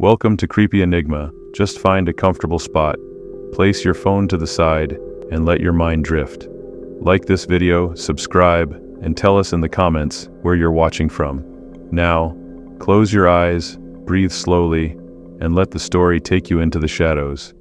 Welcome to Creepy Enigma. Just find a comfortable spot, place your phone to the side, and let your mind drift. Like this video, subscribe, and tell us in the comments where you're watching from. Now, close your eyes, breathe slowly, and let the story take you into the shadows.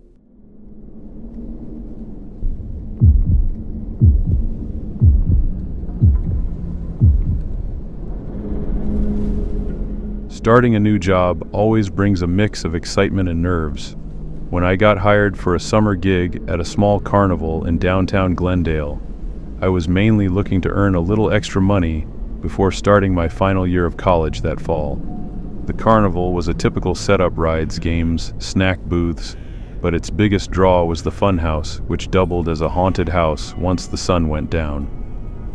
Starting a new job always brings a mix of excitement and nerves. When I got hired for a summer gig at a small carnival in downtown Glendale, I was mainly looking to earn a little extra money before starting my final year of college that fall. The carnival was a typical setup: rides, games, snack booths, but its biggest draw was the funhouse, which doubled as a haunted house once the sun went down.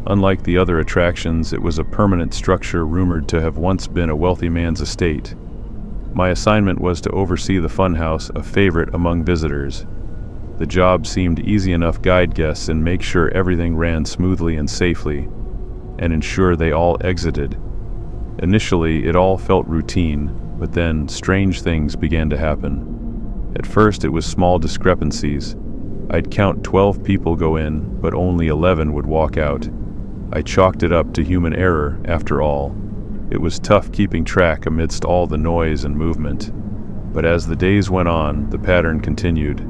Unlike the other attractions, it was a permanent structure rumored to have once been a wealthy man's estate. My assignment was to oversee the funhouse, a favorite among visitors. The job seemed easy enough: guide guests and make sure everything ran smoothly and safely, and ensure they all exited. Initially, it all felt routine, but then strange things began to happen. At first, it was small discrepancies. I'd count 12 people go in, but only 11 would walk out. I chalked it up to human error, after all. It was tough keeping track amidst all the noise and movement. But as the days went on, the pattern continued.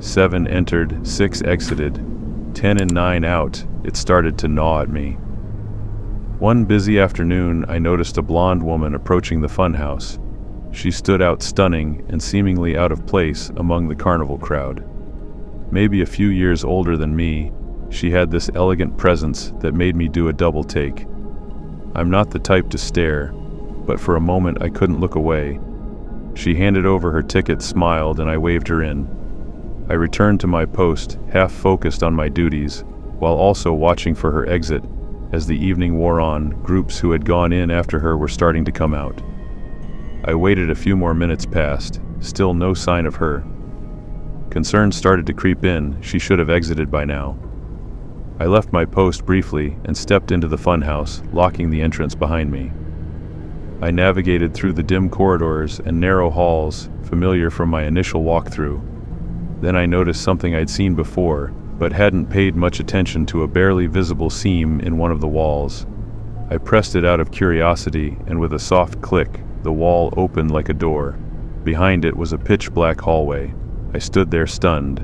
7 entered, 6 exited, 10 and 9 out. It started to gnaw at me. One busy afternoon, I noticed a blonde woman approaching the funhouse. She stood out stunning and seemingly out of place among the carnival crowd. Maybe a few years older than me, she had this elegant presence that made me do a double take. I'm not the type to stare, but for a moment I couldn't look away. She handed over her ticket, smiled, and I waved her in. I returned to my post, half focused on my duties, while also watching for her exit. As the evening wore on, groups who had gone in after her were starting to come out. I waited. A few more minutes passed, still no sign of her. Concern started to creep in. She should have exited by now. I left my post briefly and stepped into the funhouse, locking the entrance behind me. I navigated through the dim corridors and narrow halls, familiar from my initial walkthrough. Then I noticed something I'd seen before, but hadn't paid much attention to: a barely visible seam in one of the walls. I pressed it out of curiosity, and with a soft click, the wall opened like a door. Behind it was a pitch-black hallway. I stood there stunned.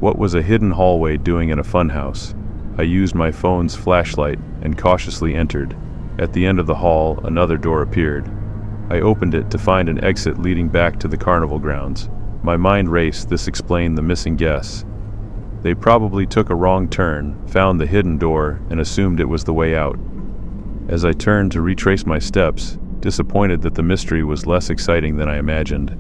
What was a hidden hallway doing in a funhouse? I used my phone's flashlight and cautiously entered. At the end of the hall, another door appeared. I opened it to find an exit leading back to the carnival grounds. My mind raced. This explained the missing guests. They probably took a wrong turn, found the hidden door, and assumed it was the way out. As I turned to retrace my steps, disappointed that the mystery was less exciting than I imagined,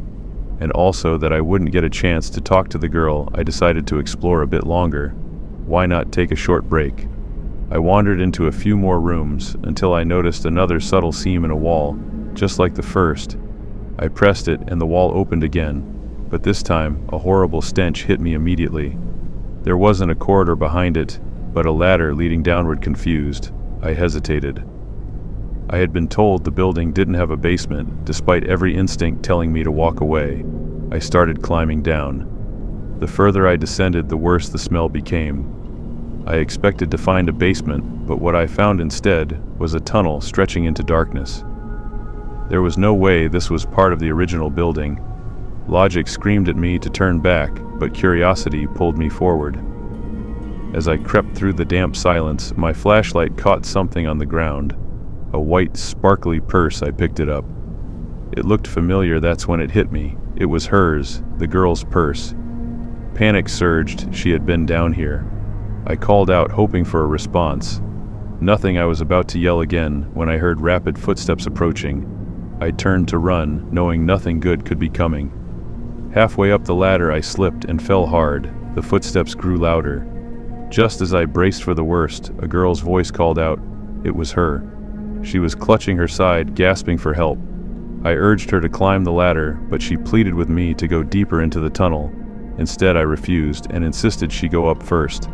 and also that I wouldn't get a chance to talk to the girl, I decided to explore a bit longer. Why not take a short break? I wandered into a few more rooms until I noticed another subtle seam in a wall, just like the first. I pressed it and the wall opened again, but this time a horrible stench hit me immediately. There wasn't a corridor behind it, but a ladder leading downward. Confused, I hesitated. I had been told the building didn't have a basement, despite every instinct telling me to walk away. I started climbing down. The further I descended, the worse the smell became. I expected to find a basement, but what I found instead was a tunnel stretching into darkness. There was no way this was part of the original building. Logic screamed at me to turn back, but curiosity pulled me forward. As I crept through the damp silence, my flashlight caught something on the ground. A white, sparkly purse. I picked it up. It looked familiar. That's when it hit me. It was hers, the girl's purse. Panic surged. She had been down here. I called out, hoping for a response. Nothing. I was about to yell again when I heard rapid footsteps approaching. I turned to run, knowing nothing good could be coming. Halfway up the ladder, I slipped and fell hard. The footsteps grew louder. Just as I braced for the worst, a girl's voice called out. It was her. She was clutching her side, gasping for help. I urged her to climb the ladder, but she pleaded with me to go deeper into the tunnel. Instead, I refused and insisted she go up first.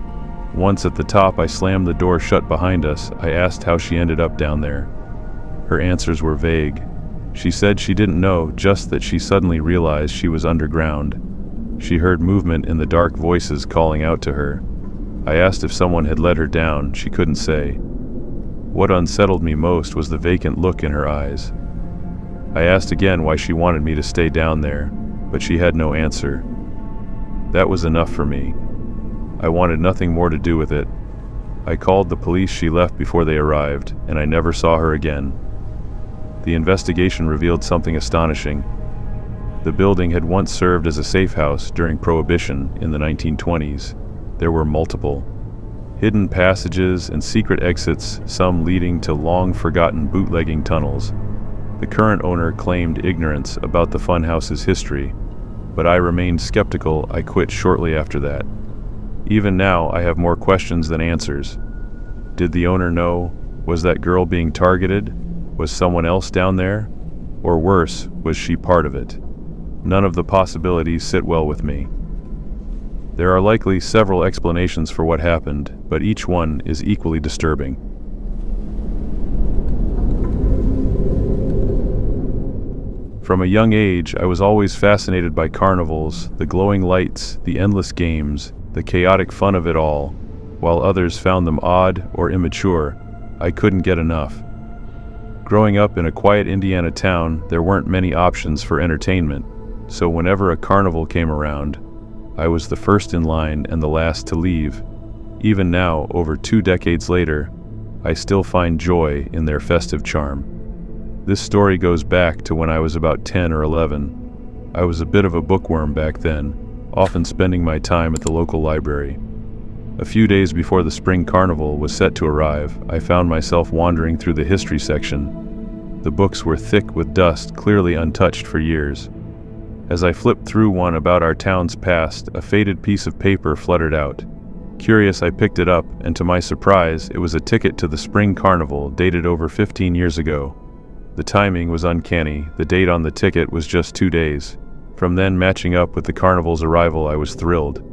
Once at the top, I slammed the door shut behind us. I asked how she ended up down there. Her answers were vague. She said she didn't know, just that she suddenly realized she was underground. She heard movement in the dark, voices calling out to her. I asked if someone had let her down. She couldn't say. What unsettled me most was the vacant look in her eyes. I asked again why she wanted me to stay down there, but she had no answer. That was enough for me. I wanted nothing more to do with it. I called the police. She left before they arrived, and I never saw her again. The investigation revealed something astonishing. The building had once served as a safe house during Prohibition in the 1920s. There were multiple hidden passages and secret exits, some leading to long-forgotten bootlegging tunnels. The current owner claimed ignorance about the funhouse's history, but I remained skeptical. I quit shortly after that. Even now, I have more questions than answers. Did the owner know? Was that girl being targeted? Was someone else down there? Or worse, was she part of it? None of the possibilities sit well with me. There are likely several explanations for what happened, but each one is equally disturbing. From a young age, I was always fascinated by carnivals, the glowing lights, the endless games, the chaotic fun of it all. While others found them odd or immature, I couldn't get enough. Growing up in a quiet Indiana town, there weren't many options for entertainment, so whenever a carnival came around, I was the first in line and the last to leave. Even now, over 2 decades later, I still find joy in their festive charm. This story goes back to when I was about 10 or 11. I was a bit of a bookworm back then, often spending my time at the local library. A few days before the spring carnival was set to arrive, I found myself wandering through the history section. The books were thick with dust, clearly untouched for years. As I flipped through one about our town's past, a faded piece of paper fluttered out. Curious, I picked it up, and to my surprise, it was a ticket to the spring carnival dated over 15 years ago. The timing was uncanny. The date on the ticket was just 2 days. From then matching up with the carnival's arrival, I was thrilled.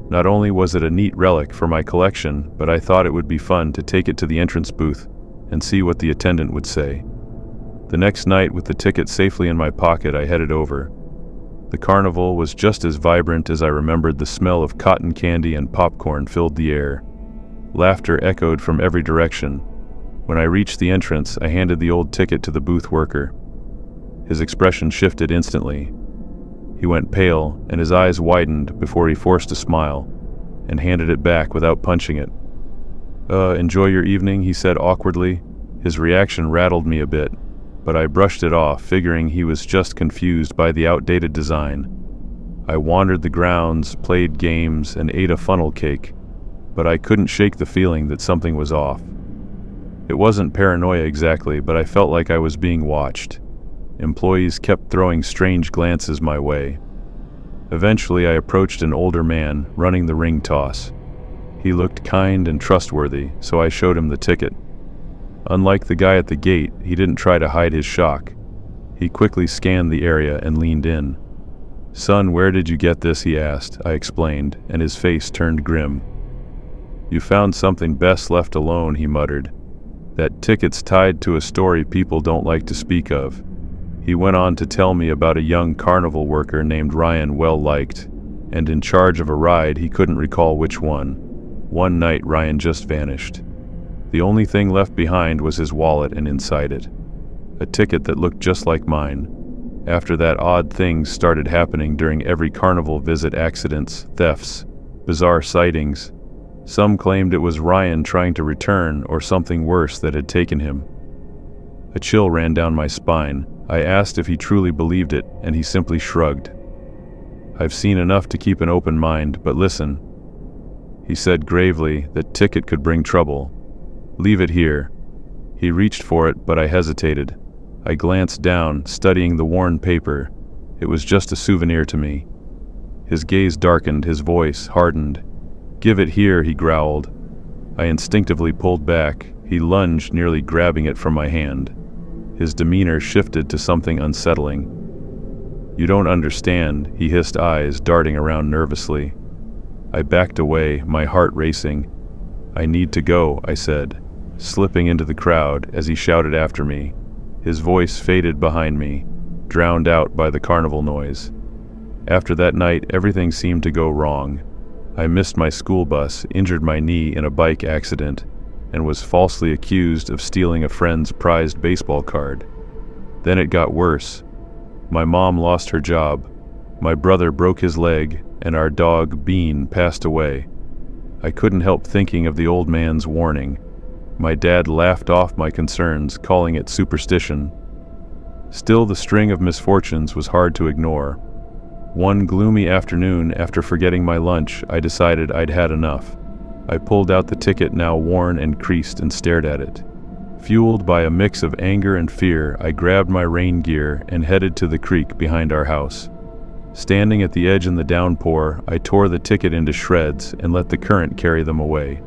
Not only was it a neat relic for my collection, but I thought it would be fun to take it to the entrance booth and see what the attendant would say. The next night, with the ticket safely in my pocket, I headed over. The carnival was just as vibrant as I remembered. The smell of cotton candy and popcorn filled the air. Laughter echoed from every direction. When I reached the entrance, I handed the old ticket to the booth worker. His expression shifted instantly. He went pale, and his eyes widened before he forced a smile, and handed it back without punching it. Enjoy your evening," he said awkwardly. His reaction rattled me a bit, but I brushed it off, figuring he was just confused by the outdated design. I wandered the grounds, played games, and ate a funnel cake, but I couldn't shake the feeling that something was off. It wasn't paranoia exactly, but I felt like I was being watched. Employees kept throwing strange glances my way. Eventually, I approached an older man running the ring toss. He looked kind and trustworthy, so I showed him the ticket. Unlike the guy at the gate, he didn't try to hide his shock. He quickly scanned the area and leaned in. "Son, where did you get this?" he asked. I explained, and his face turned grim. "You found something best left alone," he muttered. "That ticket's tied to a story people don't like to speak of." He went on to tell me about a young carnival worker named Ryan, well-liked, and in charge of a ride. He couldn't recall which one. One night, Ryan just vanished. The only thing left behind was his wallet, and inside it, a ticket that looked just like mine. After that, odd things started happening during every carnival visit: accidents, thefts, bizarre sightings. Some claimed it was Ryan trying to return, or something worse that had taken him. A chill ran down my spine. I asked if he truly believed it, and he simply shrugged. "I've seen enough to keep an open mind, but listen," he said gravely. "That ticket could bring trouble. Leave it here." He reached for it, but I hesitated. I glanced down, studying the worn paper. It was just a souvenir to me. His gaze darkened, his voice hardened. "Give it here," he growled. I instinctively pulled back. He lunged, nearly grabbing it from my hand. His demeanor shifted to something unsettling. "You don't understand," he hissed, eyes darting around nervously. I backed away, my heart racing. "I need to go," I said, slipping into the crowd as he shouted after me. His voice faded behind me, drowned out by the carnival noise. After that night, everything seemed to go wrong. I missed my school bus, injured my knee in a bike accident, and was falsely accused of stealing a friend's prized baseball card. Then it got worse. My mom lost her job, my brother broke his leg, and our dog, Bean, passed away. I couldn't help thinking of the old man's warning. My dad laughed off my concerns, calling it superstition. Still, the string of misfortunes was hard to ignore. One gloomy afternoon, after forgetting my lunch, I decided I'd had enough. I pulled out the ticket, now worn and creased, and stared at it. Fueled by a mix of anger and fear, I grabbed my rain gear and headed to the creek behind our house. Standing at the edge in the downpour, I tore the ticket into shreds and let the current carry them away.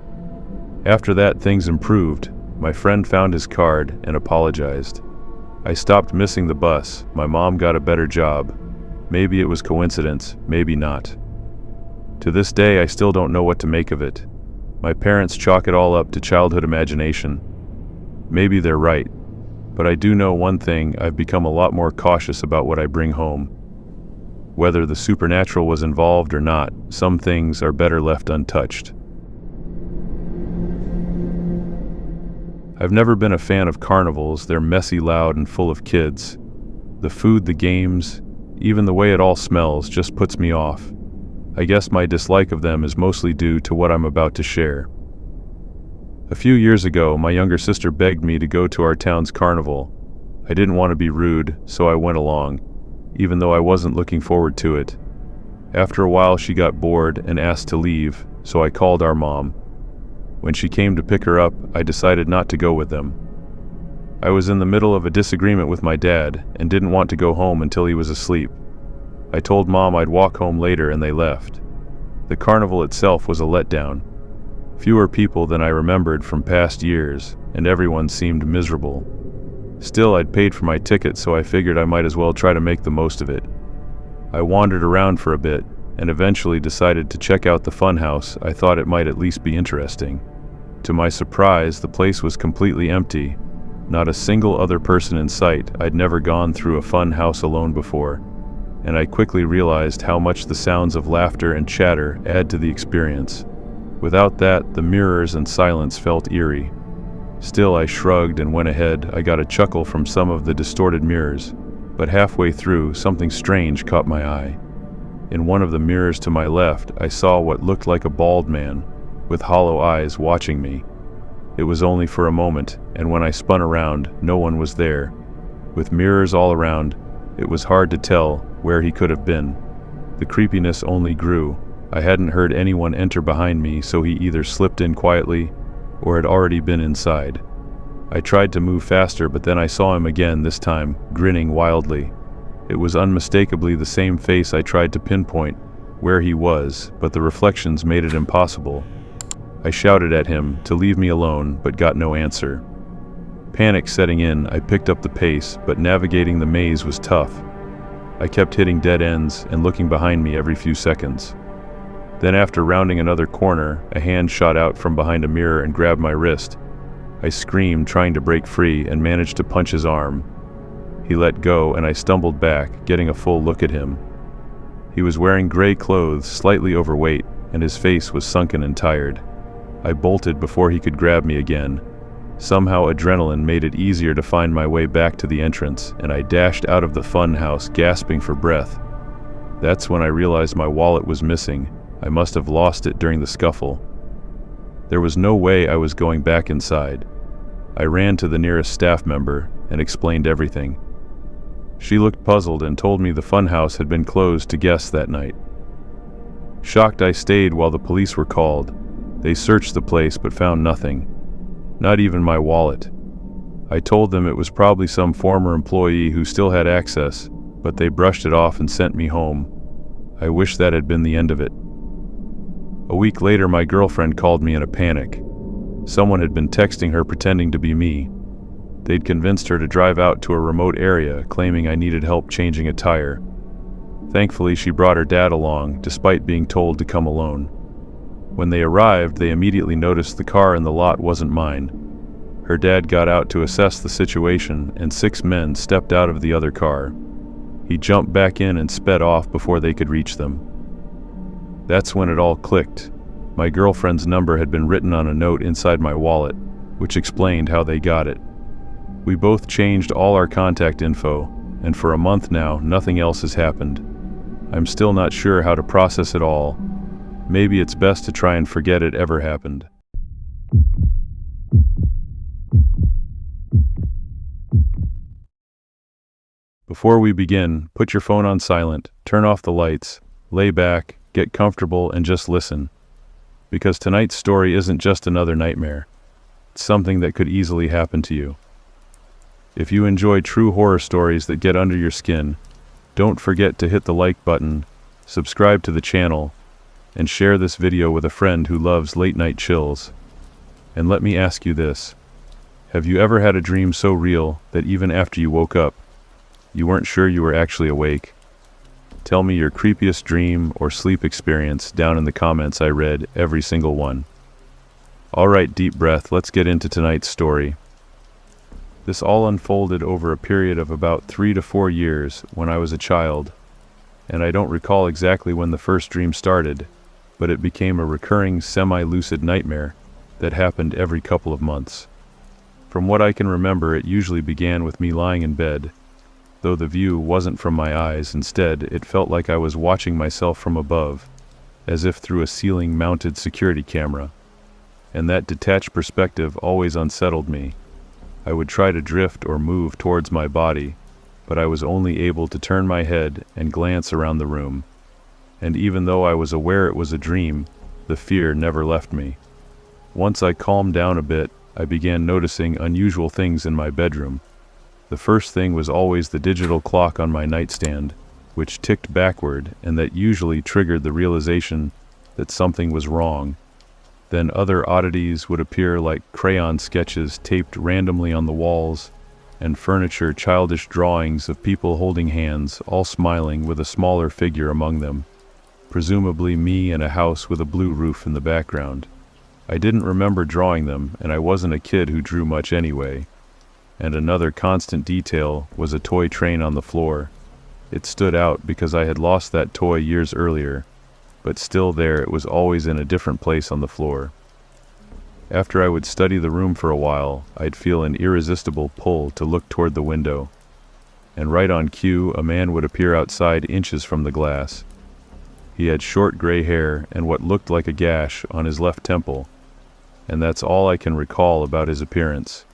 After that, things improved. My friend found his card and apologized. I stopped missing the bus. My mom got a better job. Maybe it was coincidence, maybe not. To this day, I still don't know what to make of it. My parents chalk it all up to childhood imagination. Maybe they're right, but I do know one thing: I've become a lot more cautious about what I bring home. Whether the supernatural was involved or not, some things are better left untouched. I've never been a fan of carnivals. They're messy, loud, and full of kids. The food, the games, even the way it all smells just puts me off. I guess my dislike of them is mostly due to what I'm about to share. A few years ago, my younger sister begged me to go to our town's carnival. I didn't want to be rude, so I went along, even though I wasn't looking forward to it. After a while, she got bored and asked to leave, so I called our mom. When she came to pick her up, I decided not to go with them. I was in the middle of a disagreement with my dad and didn't want to go home until he was asleep. I told Mom I'd walk home later, and they left. The carnival itself was a letdown. Fewer people than I remembered from past years, and everyone seemed miserable. Still, I'd paid for my ticket, so I figured I might as well try to make the most of it. I wandered around for a bit, and eventually decided to check out the funhouse. I thought it might at least be interesting. To my surprise, the place was completely empty. Not a single other person in sight. I'd never gone through a fun house alone before, and I quickly realized how much the sounds of laughter and chatter add to the experience. Without that, the mirrors and silence felt eerie. Still, I shrugged and went ahead. I got a chuckle from some of the distorted mirrors, but halfway through, something strange caught my eye. In one of the mirrors to my left, I saw what looked like a bald man, with hollow eyes, watching me. It was only for a moment, and when I spun around, no one was there. With mirrors all around, it was hard to tell where he could have been. The creepiness only grew. I hadn't heard anyone enter behind me, so he either slipped in quietly or had already been inside. I tried to move faster, but then I saw him again, this time grinning wildly. It was unmistakably the same face. I tried to pinpoint where he was, but the reflections made it impossible. I shouted at him to leave me alone, but got no answer. Panic setting in, I picked up the pace, but navigating the maze was tough. I kept hitting dead ends and looking behind me every few seconds. Then, after rounding another corner, a hand shot out from behind a mirror and grabbed my wrist. I screamed, trying to break free, and managed to punch his arm. He let go, and I stumbled back, getting a full look at him. He was wearing gray clothes, slightly overweight, and his face was sunken and tired. I bolted before he could grab me again. Somehow adrenaline made it easier to find my way back to the entrance, and I dashed out of the fun house, gasping for breath. That's when I realized my wallet was missing. I must have lost it during the scuffle. There was no way I was going back inside. I ran to the nearest staff member and explained everything. She looked puzzled and told me the funhouse had been closed to guests that night. Shocked, I stayed while the police were called. They searched the place but found nothing. Not even my wallet. I told them it was probably some former employee who still had access, but they brushed it off and sent me home. I wish that had been the end of it. A week later, my girlfriend called me in a panic. Someone had been texting her pretending to be me. They'd convinced her to drive out to a remote area, claiming I needed help changing a tire. Thankfully, she brought her dad along, despite being told to come alone. When they arrived, they immediately noticed the car in the lot wasn't mine. Her dad got out to assess the situation, and 6 men stepped out of the other car. He jumped back in and sped off before they could reach them. That's when it all clicked. My girlfriend's number had been written on a note inside my wallet, which explained how they got it. We both changed all our contact info, and for a month now, nothing else has happened. I'm still not sure how to process it all. Maybe it's best to try and forget it ever happened. Before we begin, put your phone on silent, turn off the lights, lay back, get comfortable, and just listen. Because tonight's story isn't just another nightmare. It's something that could easily happen to you. If you enjoy true horror stories that get under your skin, don't forget to hit the like button, subscribe to the channel, and share this video with a friend who loves late-night chills. And let me ask you this. Have you ever had a dream so real that even after you woke up, you weren't sure you were actually awake? Tell me your creepiest dream or sleep experience down in the comments. I read every single one. Alright, deep breath, let's get into tonight's story. This all unfolded over a period of about 3 to 4 years when I was a child, and I don't recall exactly when the first dream started, but it became a recurring semi-lucid nightmare that happened every couple of months. From what I can remember, it usually began with me lying in bed, though the view wasn't from my eyes. Instead, it felt like I was watching myself from above, as if through a ceiling-mounted security camera. And that detached perspective always unsettled me. I would try to drift or move towards my body, but I was only able to turn my head and glance around the room. And even though I was aware it was a dream, the fear never left me. Once I calmed down a bit, I began noticing unusual things in my bedroom. The first thing was always the digital clock on my nightstand, which ticked backward, and that usually triggered the realization that something was wrong. Then other oddities would appear, like crayon sketches taped randomly on the walls, and furniture, childish drawings of people holding hands, all smiling, with a smaller figure among them, presumably me, and a house with a blue roof in the background. I didn't remember drawing them, and I wasn't a kid who drew much anyway. And another constant detail was a toy train on the floor. It stood out because I had lost that toy years earlier, but still there it was always in a different place on the floor. After I would study the room for a while, I'd feel an irresistible pull to look toward the window. And right on cue, a man would appear outside inches from the glass. He had short gray hair and what looked like a gash on his left temple, and that's all I can recall about his appearance.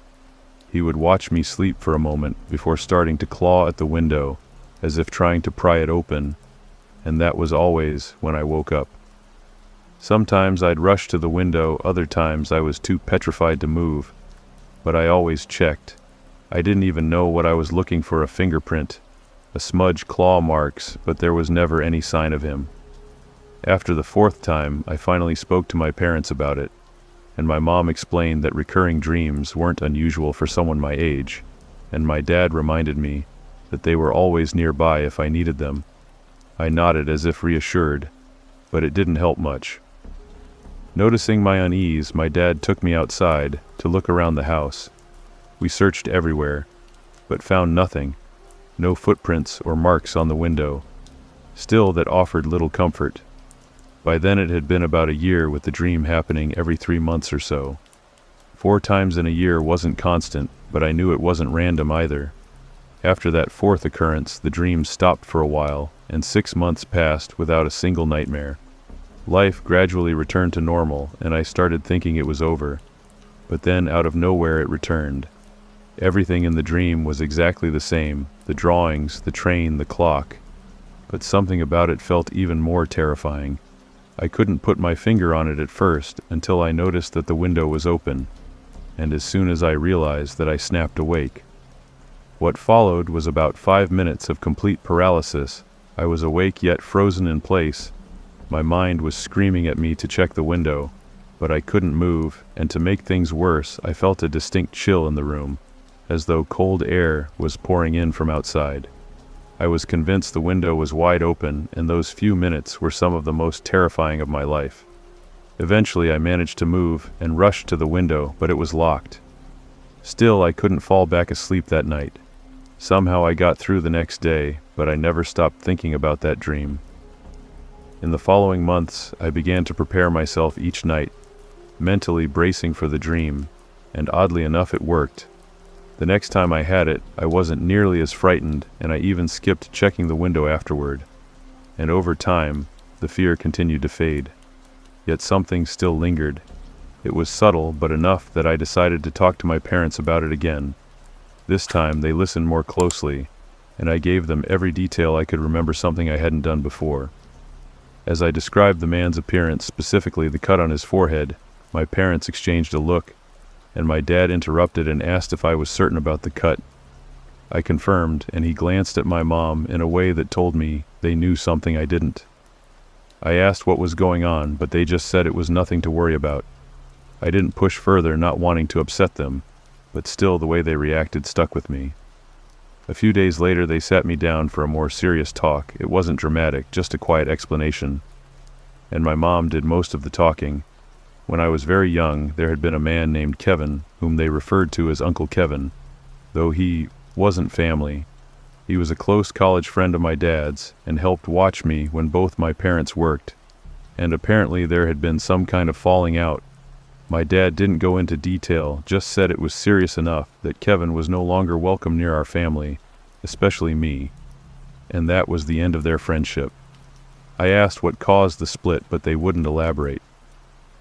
He would watch me sleep for a moment before starting to claw at the window, as if trying to pry it open, and that was always when I woke up. Sometimes I'd rush to the window, other times I was too petrified to move, but I always checked. I didn't even know what I was looking for: a fingerprint, a smudge, claw marks, but there was never any sign of him. After the 4th time, I finally spoke to my parents about it, and my mom explained that recurring dreams weren't unusual for someone my age, and my dad reminded me that they were always nearby if I needed them. I nodded as if reassured, but it didn't help much. Noticing my unease, my dad took me outside to look around the house. We searched everywhere, but found nothing. No footprints or marks on the window. Still, that offered little comfort. By then it had been about a year, with the dream happening every 3 months or so. 4 times in a year wasn't constant, but I knew it wasn't random either. After that 4th occurrence, the dream stopped for a while, and 6 months passed without a single nightmare. Life gradually returned to normal, and I started thinking it was over. But then, out of nowhere, it returned. Everything in the dream was exactly the same: the drawings, the train, the clock. But something about it felt even more terrifying. I couldn't put my finger on it at first, until I noticed that the window was open, and as soon as I realized that, I snapped awake. What followed was about 5 minutes of complete paralysis. I was awake yet frozen in place. My mind was screaming at me to check the window, but I couldn't move, and to make things worse, I felt a distinct chill in the room, as though cold air was pouring in from outside. I was convinced the window was wide open, and those few minutes were some of the most terrifying of my life. Eventually I managed to move and rushed to the window, but it was locked. Still, I couldn't fall back asleep that night. Somehow I got through the next day, but I never stopped thinking about that dream. In the following months, I began to prepare myself each night, mentally bracing for the dream, and oddly enough it worked. The next time I had it, I wasn't nearly as frightened, and I even skipped checking the window afterward. And over time, the fear continued to fade. Yet something still lingered. It was subtle, but enough that I decided to talk to my parents about it again. This time, they listened more closely, and I gave them every detail I could remember, something I hadn't done before. As I described the man's appearance, specifically the cut on his forehead, my parents exchanged a look, and my dad interrupted and asked if I was certain about the cut. I confirmed, and he glanced at my mom in a way that told me they knew something I didn't. I asked what was going on, but they just said it was nothing to worry about. I didn't push further, not wanting to upset them, but still the way they reacted stuck with me. A few days later, they sat me down for a more serious talk. It wasn't dramatic, just a quiet explanation. And my mom did most of the talking. When I was very young, there had been a man named Kevin, whom they referred to as Uncle Kevin, though he wasn't family. He was a close college friend of my dad's and helped watch me when both my parents worked, and apparently there had been some kind of falling out. My dad didn't go into detail, just said it was serious enough that Kevin was no longer welcome near our family, especially me, and that was the end of their friendship. I asked what caused the split, but they wouldn't elaborate.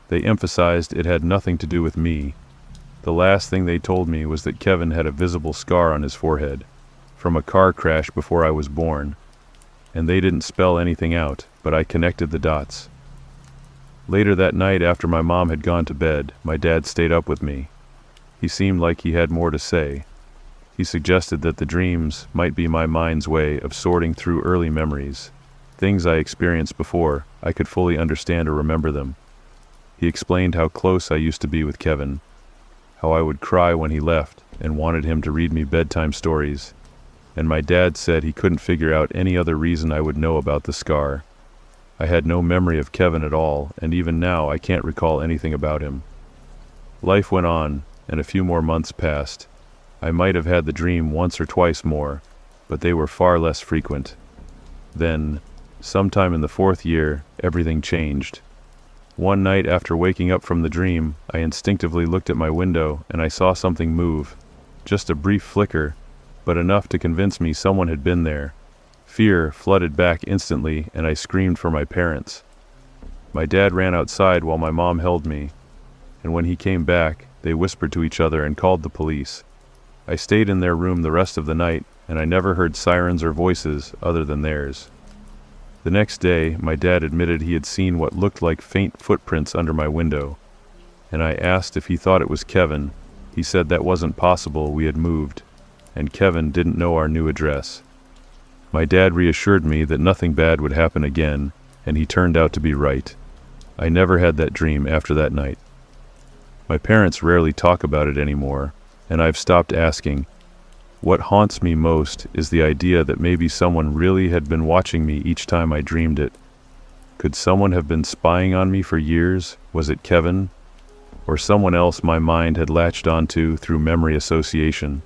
They emphasized it had nothing to do with me. The last thing they told me was that Kevin had a visible scar on his forehead, from a car crash before I was born, and they didn't spell anything out, but I connected the dots. Later that night, after my mom had gone to bed, my dad stayed up with me. He seemed like he had more to say. He suggested that the dreams might be my mind's way of sorting through early memories, things I experienced before I could fully understand or remember them. He explained how close I used to be with Kevin, how I would cry when he left and wanted him to read me bedtime stories, and my dad said he couldn't figure out any other reason I would know about the scar. I had no memory of Kevin at all, and even now I can't recall anything about him. Life went on, and a few more months passed. I might have had the dream once or twice more, but they were far less frequent. Then, sometime in the 4th year, everything changed. One night after waking up from the dream, I instinctively looked at my window and I saw something move. Just a brief flicker, but enough to convince me someone had been there. Fear flooded back instantly and I screamed for my parents. My dad ran outside while my mom held me, and when he came back, they whispered to each other and called the police. I stayed in their room the rest of the night, and I never heard sirens or voices other than theirs. The next day, my dad admitted he had seen what looked like faint footprints under my window, and I asked if he thought it was Kevin. He said that wasn't possible, we had moved, and Kevin didn't know our new address. My dad reassured me that nothing bad would happen again, and he turned out to be right. I never had that dream after that night. My parents rarely talk about it anymore, and I've stopped asking. What haunts me most is the idea that maybe someone really had been watching me each time I dreamed it. Could someone have been spying on me for years? Was it Kevin? Or someone else my mind had latched onto through memory association?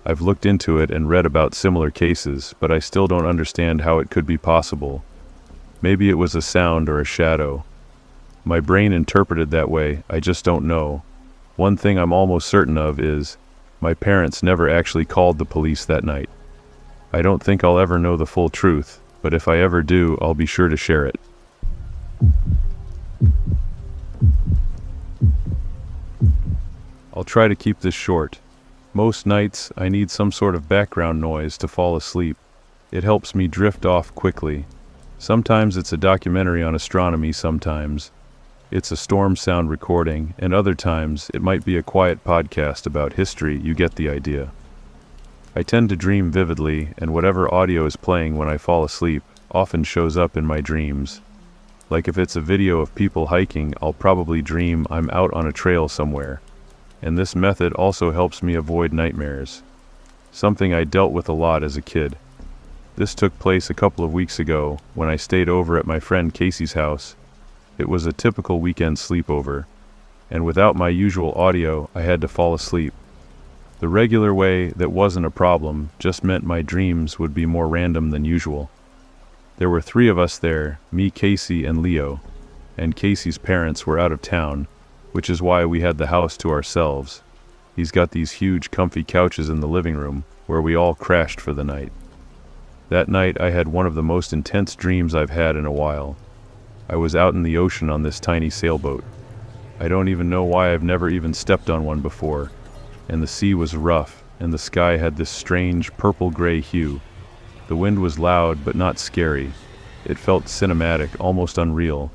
I've looked into it and read about similar cases, but I still don't understand how it could be possible. Maybe it was a sound or a shadow. My brain interpreted that way, I just don't know. One thing I'm almost certain of is, my parents never actually called the police that night. I don't think I'll ever know the full truth, but if I ever do, I'll be sure to share it. I'll try to keep this short. Most nights, I need some sort of background noise to fall asleep. It helps me drift off quickly. Sometimes it's a documentary on astronomy, sometimes it's a storm sound recording, and other times it might be a quiet podcast about history. You get the idea. I tend to dream vividly, and whatever audio is playing when I fall asleep often shows up in my dreams. Like if it's a video of people hiking, I'll probably dream I'm out on a trail somewhere. And this method also helps me avoid nightmares, something I dealt with a lot as a kid. This took place a couple of weeks ago when I stayed over at my friend Casey's house. It was a typical weekend sleepover, and without my usual audio, I had to fall asleep. The regular way that wasn't a problem, just meant my dreams would be more random than usual. There were 3 of us there, me, Casey, and Leo, and Casey's parents were out of town, which is why we had the house to ourselves. He's got these huge comfy couches in the living room, where we all crashed for the night. That night I had one of the most intense dreams I've had in a while. I was out in the ocean on this tiny sailboat. I don't even know why I've never even stepped on one before, and the sea was rough, and the sky had this strange purple-gray hue. The wind was loud but not scary. It felt cinematic, almost unreal.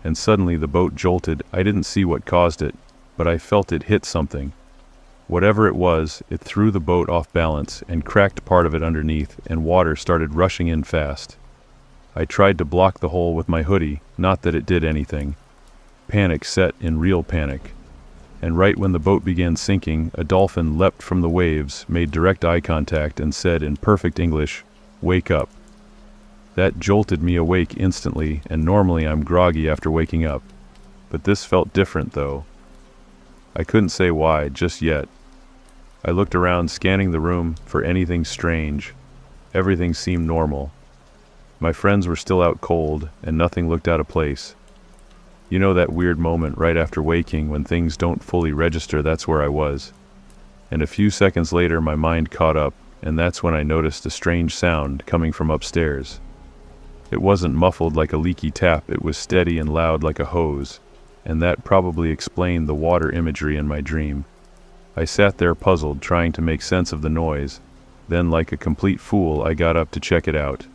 And suddenly the boat jolted. I didn't see what caused it, but I felt it hit something. Whatever it was, it threw the boat off balance and cracked part of it underneath, and water started rushing in fast. I tried to block the hole with my hoodie, not that it did anything. Panic set in, real panic. And right when the boat began sinking, a dolphin leapt from the waves, made direct eye contact, and said in perfect English, "Wake up." That jolted me awake instantly, and normally I'm groggy after waking up. But this felt different, though. I couldn't say why, just yet. I looked around, scanning the room for anything strange. Everything seemed normal. My friends were still out cold, and nothing looked out of place. You know that weird moment right after waking when things don't fully register? That's where I was. And a few seconds later my mind caught up, and that's when I noticed a strange sound coming from upstairs. It wasn't muffled like a leaky tap, it was steady and loud like a hose, and that probably explained the water imagery in my dream. I sat there puzzled, trying to make sense of the noise. Then, like a complete fool, I got up to check it out.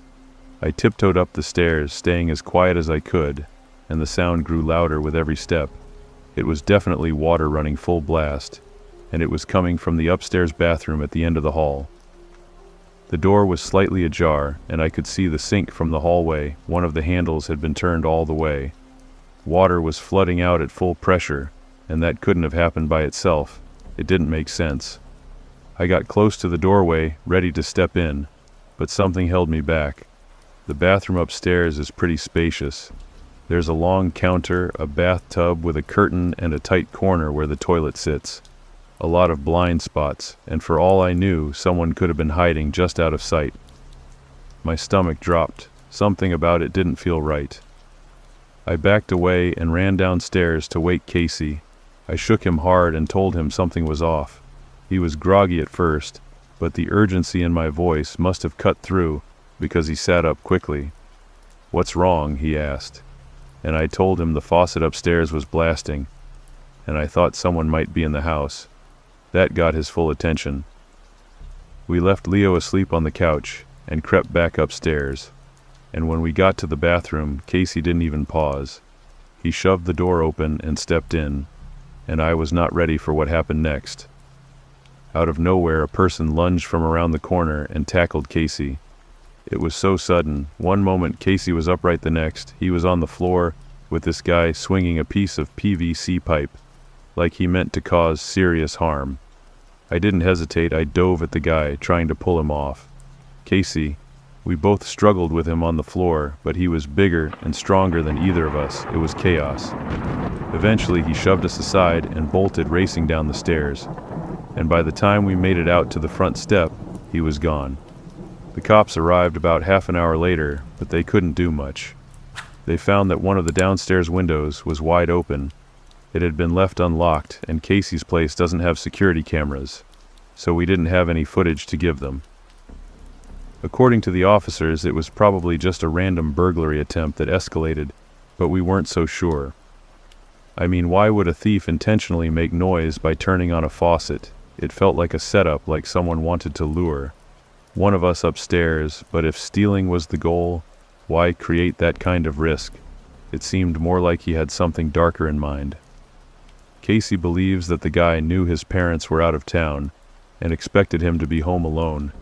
I tiptoed up the stairs, staying as quiet as I could, and the sound grew louder with every step. It was definitely water running full blast, and it was coming from the upstairs bathroom at the end of the hall. The door was slightly ajar, and I could see the sink from the hallway. One of the handles had been turned all the way. Water was flooding out at full pressure, and that couldn't have happened by itself. It didn't make sense. I got close to the doorway, ready to step in, but something held me back. The bathroom upstairs is pretty spacious. There's a long counter, a bathtub with a curtain, and a tight corner where the toilet sits. A lot of blind spots, and for all I knew, someone could have been hiding just out of sight. My stomach dropped. Something about it didn't feel right. I backed away and ran downstairs to wake Casey. I shook him hard and told him something was off. He was groggy at first, but the urgency in my voice must have cut through because he sat up quickly. "What's wrong?" he asked. And I told him the faucet upstairs was blasting, and I thought someone might be in the house. That got his full attention. We left Leo asleep on the couch and crept back upstairs. And when we got to the bathroom, Casey didn't even pause. He shoved the door open and stepped in, and I was not ready for what happened next. Out of nowhere, a person lunged from around the corner and tackled Casey. It was so sudden. One moment Casey was upright, the next he was on the floor with this guy swinging a piece of PVC pipe, like he meant to cause serious harm. I didn't hesitate. I dove at the guy, trying to pull him off. Casey, we both struggled with him on the floor, but he was bigger and stronger than either of us. It was chaos. Eventually he shoved us aside and bolted, racing down the stairs. And by the time we made it out to the front step, he was gone. The cops arrived about half an hour later, but they couldn't do much. They found that one of the downstairs windows was wide open. It had been left unlocked, and Casey's place doesn't have security cameras, so we didn't have any footage to give them. According to the officers, it was probably just a random burglary attempt that escalated, but we weren't so sure. I mean, why would a thief intentionally make noise by turning on a faucet? It felt like a setup, like someone wanted to lure one of us upstairs, but if stealing was the goal, why create that kind of risk? It seemed more like he had something darker in mind. Casey believes that the guy knew his parents were out of town and expected him to be home alone.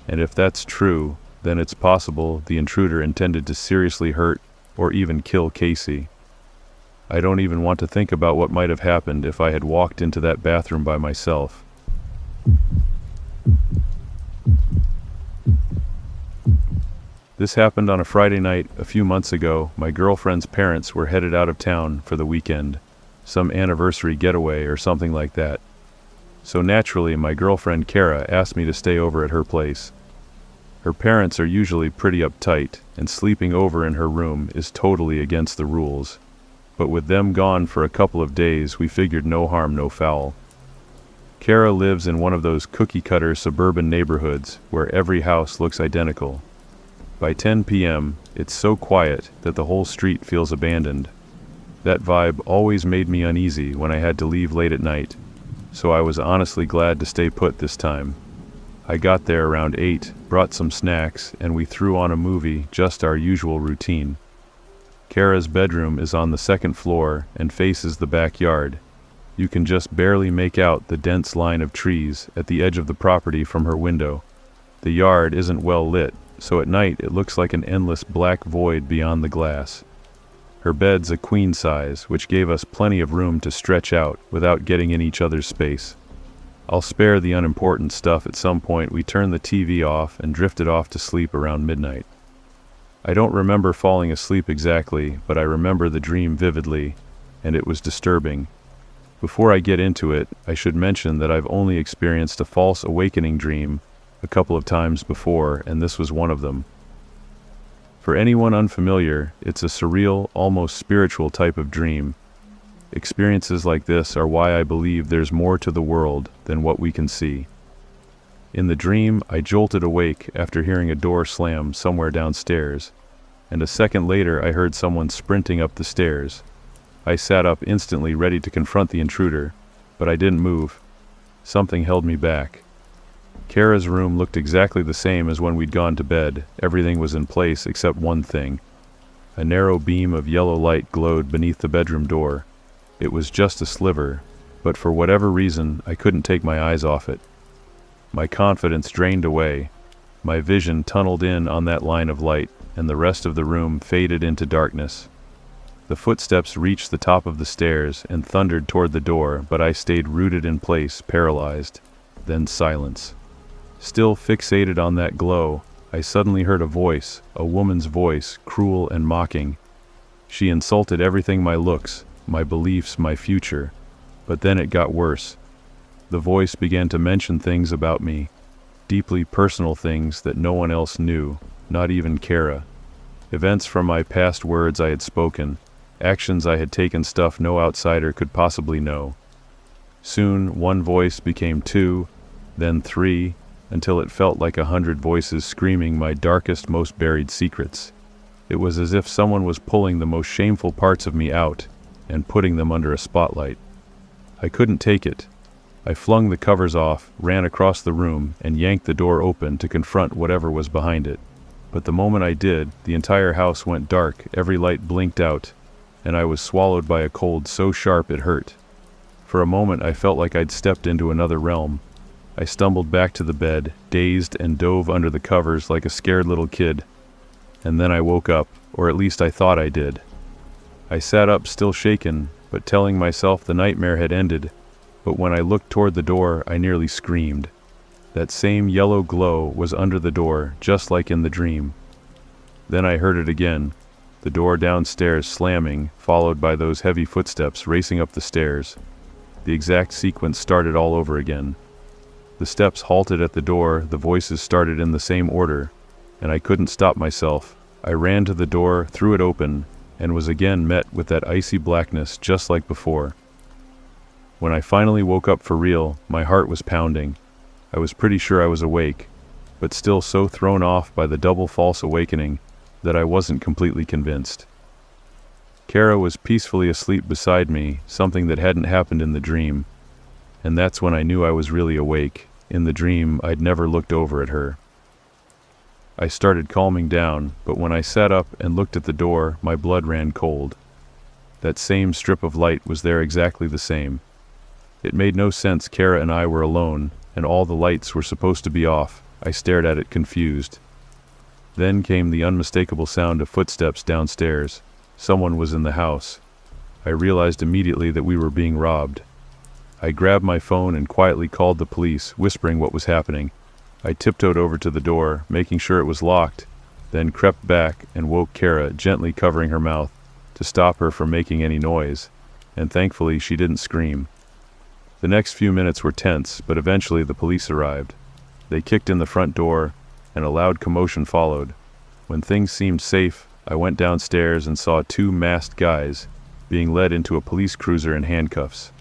And if that's true, then it's possible the intruder intended to seriously hurt or even kill Casey. I don't even want to think about what might have happened if I had walked into that bathroom by myself. This happened on a Friday night a few months ago. My girlfriend's parents were headed out of town for the weekend, some anniversary getaway or something like that. So naturally, my girlfriend Kara asked me to stay over at her place. Her parents are usually pretty uptight, and sleeping over in her room is totally against the rules. But with them gone for a couple of days, we figured no harm, no foul. Kara lives in one of those cookie-cutter suburban neighborhoods where every house looks identical. By 10 p.m., it's so quiet that the whole street feels abandoned. That vibe always made me uneasy when I had to leave late at night, so I was honestly glad to stay put this time. I got there around 8, brought some snacks, and we threw on a movie, just our usual routine. Kara's bedroom is on the second floor and faces the backyard. You can just barely make out the dense line of trees at the edge of the property from her window. The yard isn't well lit, so at night it looks like an endless black void beyond the glass. Her bed's a queen size, which gave us plenty of room to stretch out without getting in each other's space. I'll spare the unimportant stuff. At some point we turned the TV off and drifted off to sleep around midnight. I don't remember falling asleep exactly, but I remember the dream vividly, and it was disturbing. Before I get into it, I should mention that I've only experienced a false awakening dream a couple of times before, and this was one of them. For anyone unfamiliar, it's a surreal, almost spiritual type of dream. Experiences like this are why I believe there's more to the world than what we can see. In the dream, I jolted awake after hearing a door slam somewhere downstairs, and a second later I heard someone sprinting up the stairs. I sat up instantly, ready to confront the intruder, but I didn't move. Something held me back. Kara's room looked exactly the same as when we'd gone to bed. Everything was in place except one thing. A narrow beam of yellow light glowed beneath the bedroom door. It was just a sliver, but for whatever reason, I couldn't take my eyes off it. My confidence drained away. My vision tunneled in on that line of light, and the rest of the room faded into darkness. The footsteps reached the top of the stairs and thundered toward the door, but I stayed rooted in place, paralyzed. Then silence. Still fixated on that glow, I suddenly heard a voice, a woman's voice, cruel and mocking. She insulted everything: my looks, my beliefs, my future. But then it got worse. The voice began to mention things about me, deeply personal things that no one else knew, not even Kara. Events from my past, words I had spoken, actions I had taken, stuff no outsider could possibly know. Soon, one voice became 2, then 3, until it felt like 100 voices screaming my darkest, most buried secrets. It was as if someone was pulling the most shameful parts of me out and putting them under a spotlight. I couldn't take it. I flung the covers off, ran across the room, and yanked the door open to confront whatever was behind it. But the moment I did, the entire house went dark, every light blinked out, and I was swallowed by a cold so sharp it hurt. For a moment I felt like I'd stepped into another realm. I stumbled back to the bed, dazed, and dove under the covers like a scared little kid. And then I woke up, or at least I thought I did. I sat up, still shaken, but telling myself the nightmare had ended. But when I looked toward the door, I nearly screamed. That same yellow glow was under the door, just like in the dream. Then I heard it again, the door downstairs slamming, followed by those heavy footsteps racing up the stairs. The exact sequence started all over again. The steps halted at the door, the voices started in the same order, and I couldn't stop myself. I ran to the door, threw it open, and was again met with that icy blackness just like before. When I finally woke up for real, my heart was pounding. I was pretty sure I was awake, but still so thrown off by the double false awakening that I wasn't completely convinced. Kara was peacefully asleep beside me, something that hadn't happened in the dream, and that's when I knew I was really awake. In the dream, I'd never looked over at her. I started calming down, but when I sat up and looked at the door, my blood ran cold. That same strip of light was there, exactly the same. It made no sense. Kara and I were alone, and all the lights were supposed to be off. I stared at it, confused. Then came the unmistakable sound of footsteps downstairs. Someone was in the house. I realized immediately that we were being robbed. I grabbed my phone and quietly called the police, whispering what was happening. I tiptoed over to the door, making sure it was locked, then crept back and woke Kara, gently covering her mouth to stop her from making any noise, and thankfully she didn't scream. The next few minutes were tense, but eventually the police arrived. They kicked in the front door, and a loud commotion followed. When things seemed safe, I went downstairs and saw two masked guys being led into a police cruiser in handcuffs.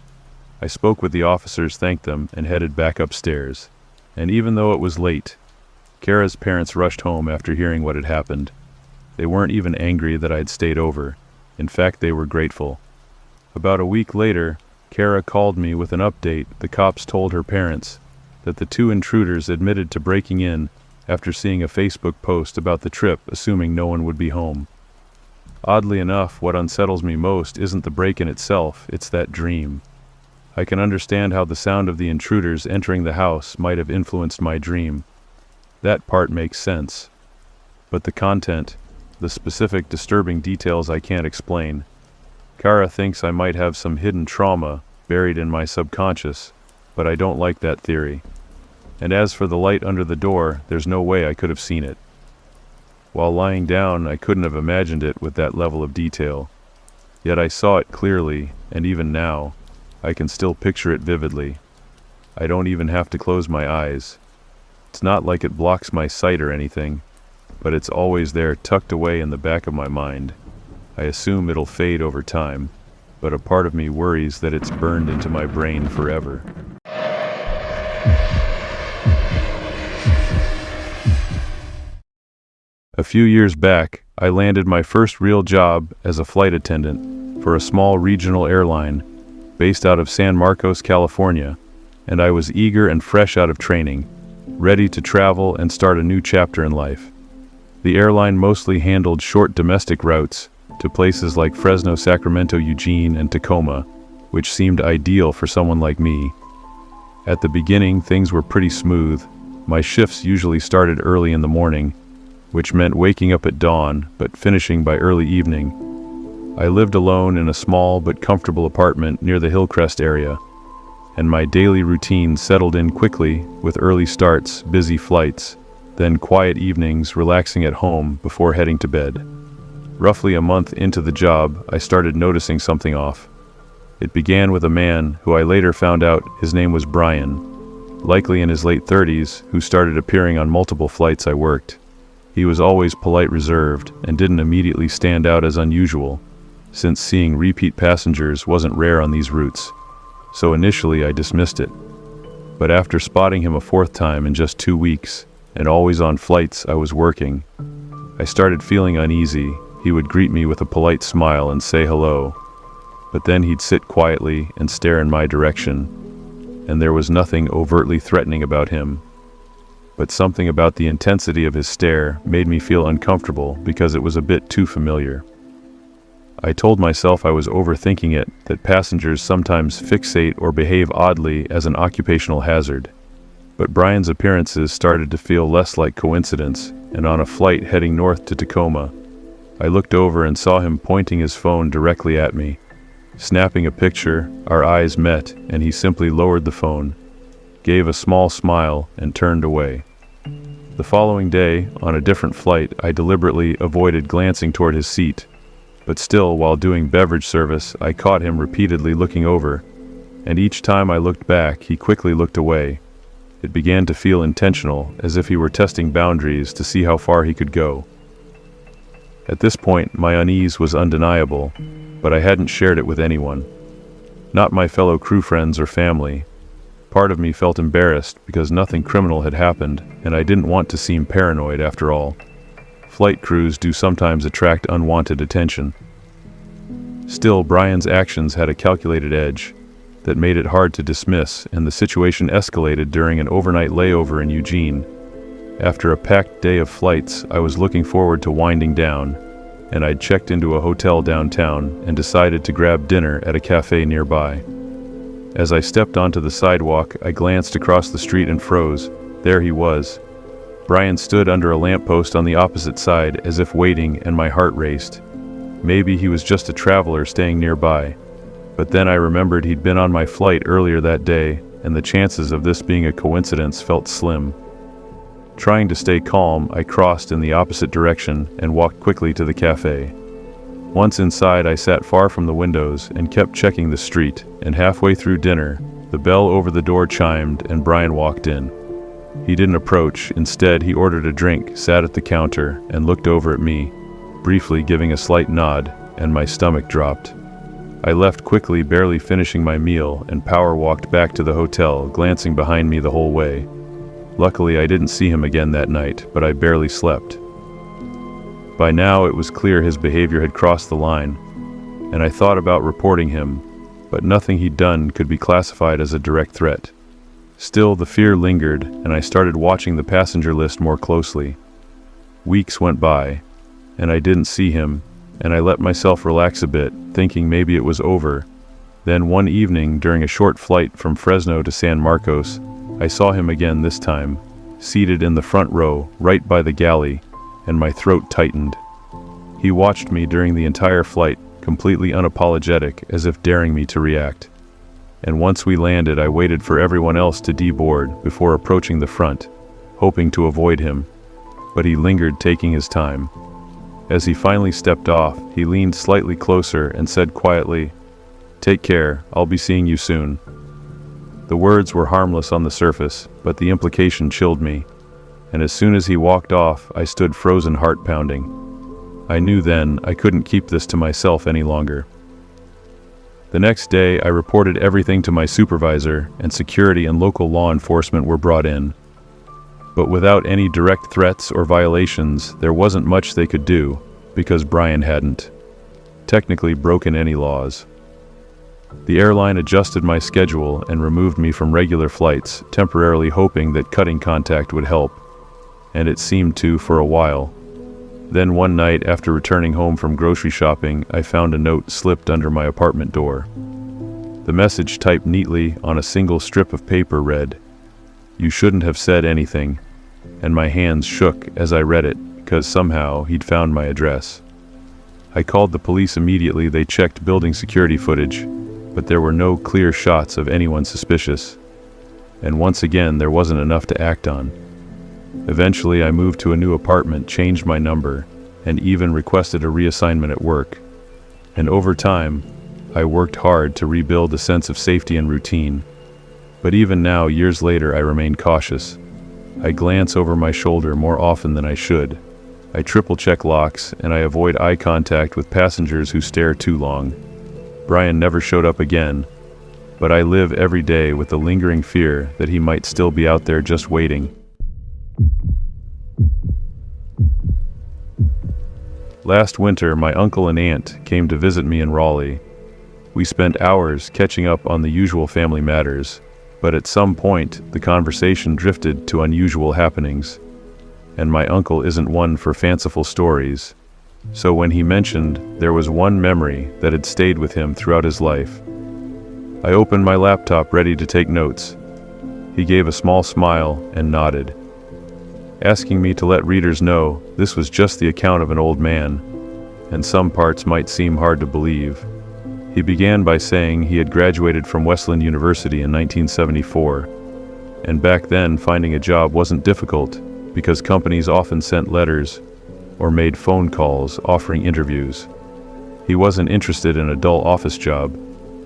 I spoke with the officers, thanked them, and headed back upstairs. And even though it was late, Kara's parents rushed home after hearing what had happened. They weren't even angry that I'd stayed over. In fact, they were grateful. About a week later, Kara called me with an update. The cops told her parents that the two intruders admitted to breaking in after seeing a Facebook post about the trip, assuming no one would be home. Oddly enough, what unsettles me most isn't the break-in itself, it's that dream. I can understand how the sound of the intruders entering the house might have influenced my dream. That part makes sense. But the content, the specific disturbing details I can't explain. Kara thinks I might have some hidden trauma buried in my subconscious, but I don't like that theory. And as for the light under the door, there's no way I could have seen it. While lying down, I couldn't have imagined it with that level of detail. Yet I saw it clearly, and even now, I can still picture it vividly. I don't even have to close my eyes. It's not like it blocks my sight or anything, but it's always there, tucked away in the back of my mind. I assume it'll fade over time, but a part of me worries that it's burned into my brain forever. A few years back, I landed my first real job as a flight attendant for a small regional airline based out of San Marcos, California, and I was eager and fresh out of training, ready to travel and start a new chapter in life. The airline mostly handled short domestic routes to places like Fresno, Sacramento, Eugene, and Tacoma, which seemed ideal for someone like me. At the beginning, things were pretty smooth. My shifts usually started early in the morning, which meant waking up at dawn, but finishing by early evening. I lived alone in a small but comfortable apartment near the Hillcrest area, and my daily routine settled in quickly with early starts, busy flights, then quiet evenings relaxing at home before heading to bed. Roughly a month into the job, I started noticing something off. It began with a man who I later found out his name was Brian, likely in his late 30s, who started appearing on multiple flights I worked. He was always polite, reserved, and didn't immediately stand out as unusual, since seeing repeat passengers wasn't rare on these routes. So initially I dismissed it. But after spotting him a fourth time in just 2 weeks, and always on flights I was working, I started feeling uneasy. He would greet me with a polite smile and say hello, but then he'd sit quietly and stare in my direction, and there was nothing overtly threatening about him. But something about the intensity of his stare made me feel uncomfortable because it was a bit too familiar. I told myself I was overthinking it, that passengers sometimes fixate or behave oddly as an occupational hazard. But Brian's appearances started to feel less like coincidence, and on a flight heading north to Tacoma, I looked over and saw him pointing his phone directly at me. Snapping a picture, our eyes met, and he simply lowered the phone, gave a small smile, and turned away. The following day, on a different flight, I deliberately avoided glancing toward his seat. But still, while doing beverage service, I caught him repeatedly looking over, and each time I looked back, he quickly looked away. It began to feel intentional, as if he were testing boundaries to see how far he could go. At this point, my unease was undeniable, but I hadn't shared it with anyone. Not my fellow crew friends or family. Part of me felt embarrassed because nothing criminal had happened, and I didn't want to seem paranoid after all. Flight crews do sometimes attract unwanted attention. Still, Brian's actions had a calculated edge that made it hard to dismiss, and the situation escalated during an overnight layover in Eugene. After a packed day of flights, I was looking forward to winding down, and I'd checked into a hotel downtown and decided to grab dinner at a cafe nearby. As I stepped onto the sidewalk, I glanced across the street and froze. There he was. Brian stood under a lamppost on the opposite side, as if waiting, and my heart raced. Maybe he was just a traveler staying nearby. But then I remembered he'd been on my flight earlier that day, and the chances of this being a coincidence felt slim. Trying to stay calm, I crossed in the opposite direction and walked quickly to the cafe. Once inside, I sat far from the windows and kept checking the street, and halfway through dinner, The bell over the door chimed and Brian walked in. He didn't approach. Instead, he ordered a drink, sat at the counter, and looked over at me, briefly giving a slight nod, and my stomach dropped. I left quickly, barely finishing my meal, and Power walked back to the hotel, glancing behind me the whole way. Luckily, I didn't see him again that night, but I barely slept. By now, it was clear his behavior had crossed the line, and I thought about reporting him, but nothing he'd done could be classified as a direct threat. Still, the fear lingered, and I started watching the passenger list more closely. Weeks went by, and I didn't see him, and I let myself relax a bit, thinking maybe it was over. Then one evening, during a short flight from Fresno to San Marcos, I saw him again this time, seated in the front row, right by the galley, and my throat tightened. He watched me during the entire flight, completely unapologetic, as if daring me to react. And once we landed, I waited for everyone else to deboard before approaching the front, hoping to avoid him, but he lingered, taking his time. As he finally stepped off, he leaned slightly closer and said quietly, "Take care, I'll be seeing you soon." The words were harmless on the surface, but the implication chilled me, and as soon as he walked off, I stood frozen, heart pounding. I knew then I couldn't keep this to myself any longer. The next day, I reported everything to my supervisor, and security and local law enforcement were brought in. But without any direct threats or violations, there wasn't much they could do, because Brian hadn't technically broken any laws. The airline adjusted my schedule and removed me from regular flights, temporarily hoping that cutting contact would help, and it seemed to for a while. Then one night, after returning home from grocery shopping, I found a note slipped under my apartment door. The message, typed neatly on a single strip of paper, read, "You shouldn't have said anything," and my hands shook as I read it, because somehow he'd found my address. I called the police immediately. They checked building security footage, but there were no clear shots of anyone suspicious. And once again, there wasn't enough to act on. Eventually, I moved to a new apartment, changed my number, and even requested a reassignment at work. And over time, I worked hard to rebuild a sense of safety and routine. But even now, years later, I remain cautious. I glance over my shoulder more often than I should. I triple-check locks, and I avoid eye contact with passengers who stare too long. Brian never showed up again, but I live every day with the lingering fear that he might still be out there just waiting. Last winter, my uncle and aunt came to visit me in Raleigh. We spent hours catching up on the usual family matters, but at some point, the conversation drifted to unusual happenings. And my uncle isn't one for fanciful stories, so when he mentioned there was one memory that had stayed with him throughout his life, I opened my laptop ready to take notes. He gave a small smile and nodded, asking me to let readers know this was just the account of an old man, and some parts might seem hard to believe. He began by saying he had graduated from Wesleyan University in 1974, and back then finding a job wasn't difficult because companies often sent letters or made phone calls offering interviews. He wasn't interested in a dull office job,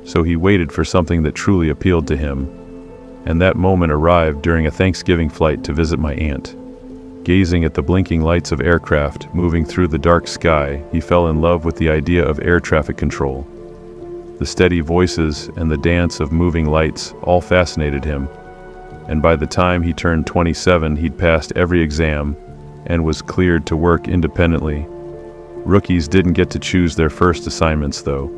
so he waited for something that truly appealed to him, and that moment arrived during a Thanksgiving flight to visit my aunt. Gazing at the blinking lights of aircraft moving through the dark sky, he fell in love with the idea of air traffic control. The steady voices and the dance of moving lights all fascinated him, and by the time he turned 27, he'd passed every exam and was cleared to work independently. Rookies didn't get to choose their first assignments, though,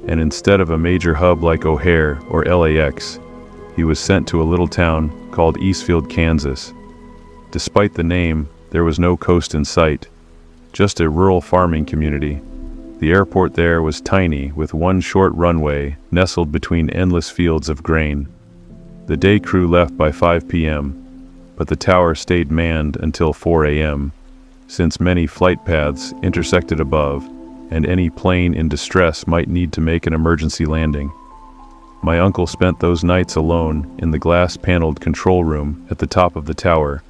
and instead of a major hub like O'Hare or LAX, he was sent to a little town called Eastfield, Kansas. Despite the name, there was no coast in sight, just a rural farming community. The airport there was tiny, with one short runway nestled between endless fields of grain. The day crew left by 5 p.m., but the tower stayed manned until 4 a.m., since many flight paths intersected above, and any plane in distress might need to make an emergency landing. My uncle spent those nights alone in the glass-paneled control room at the top of the tower,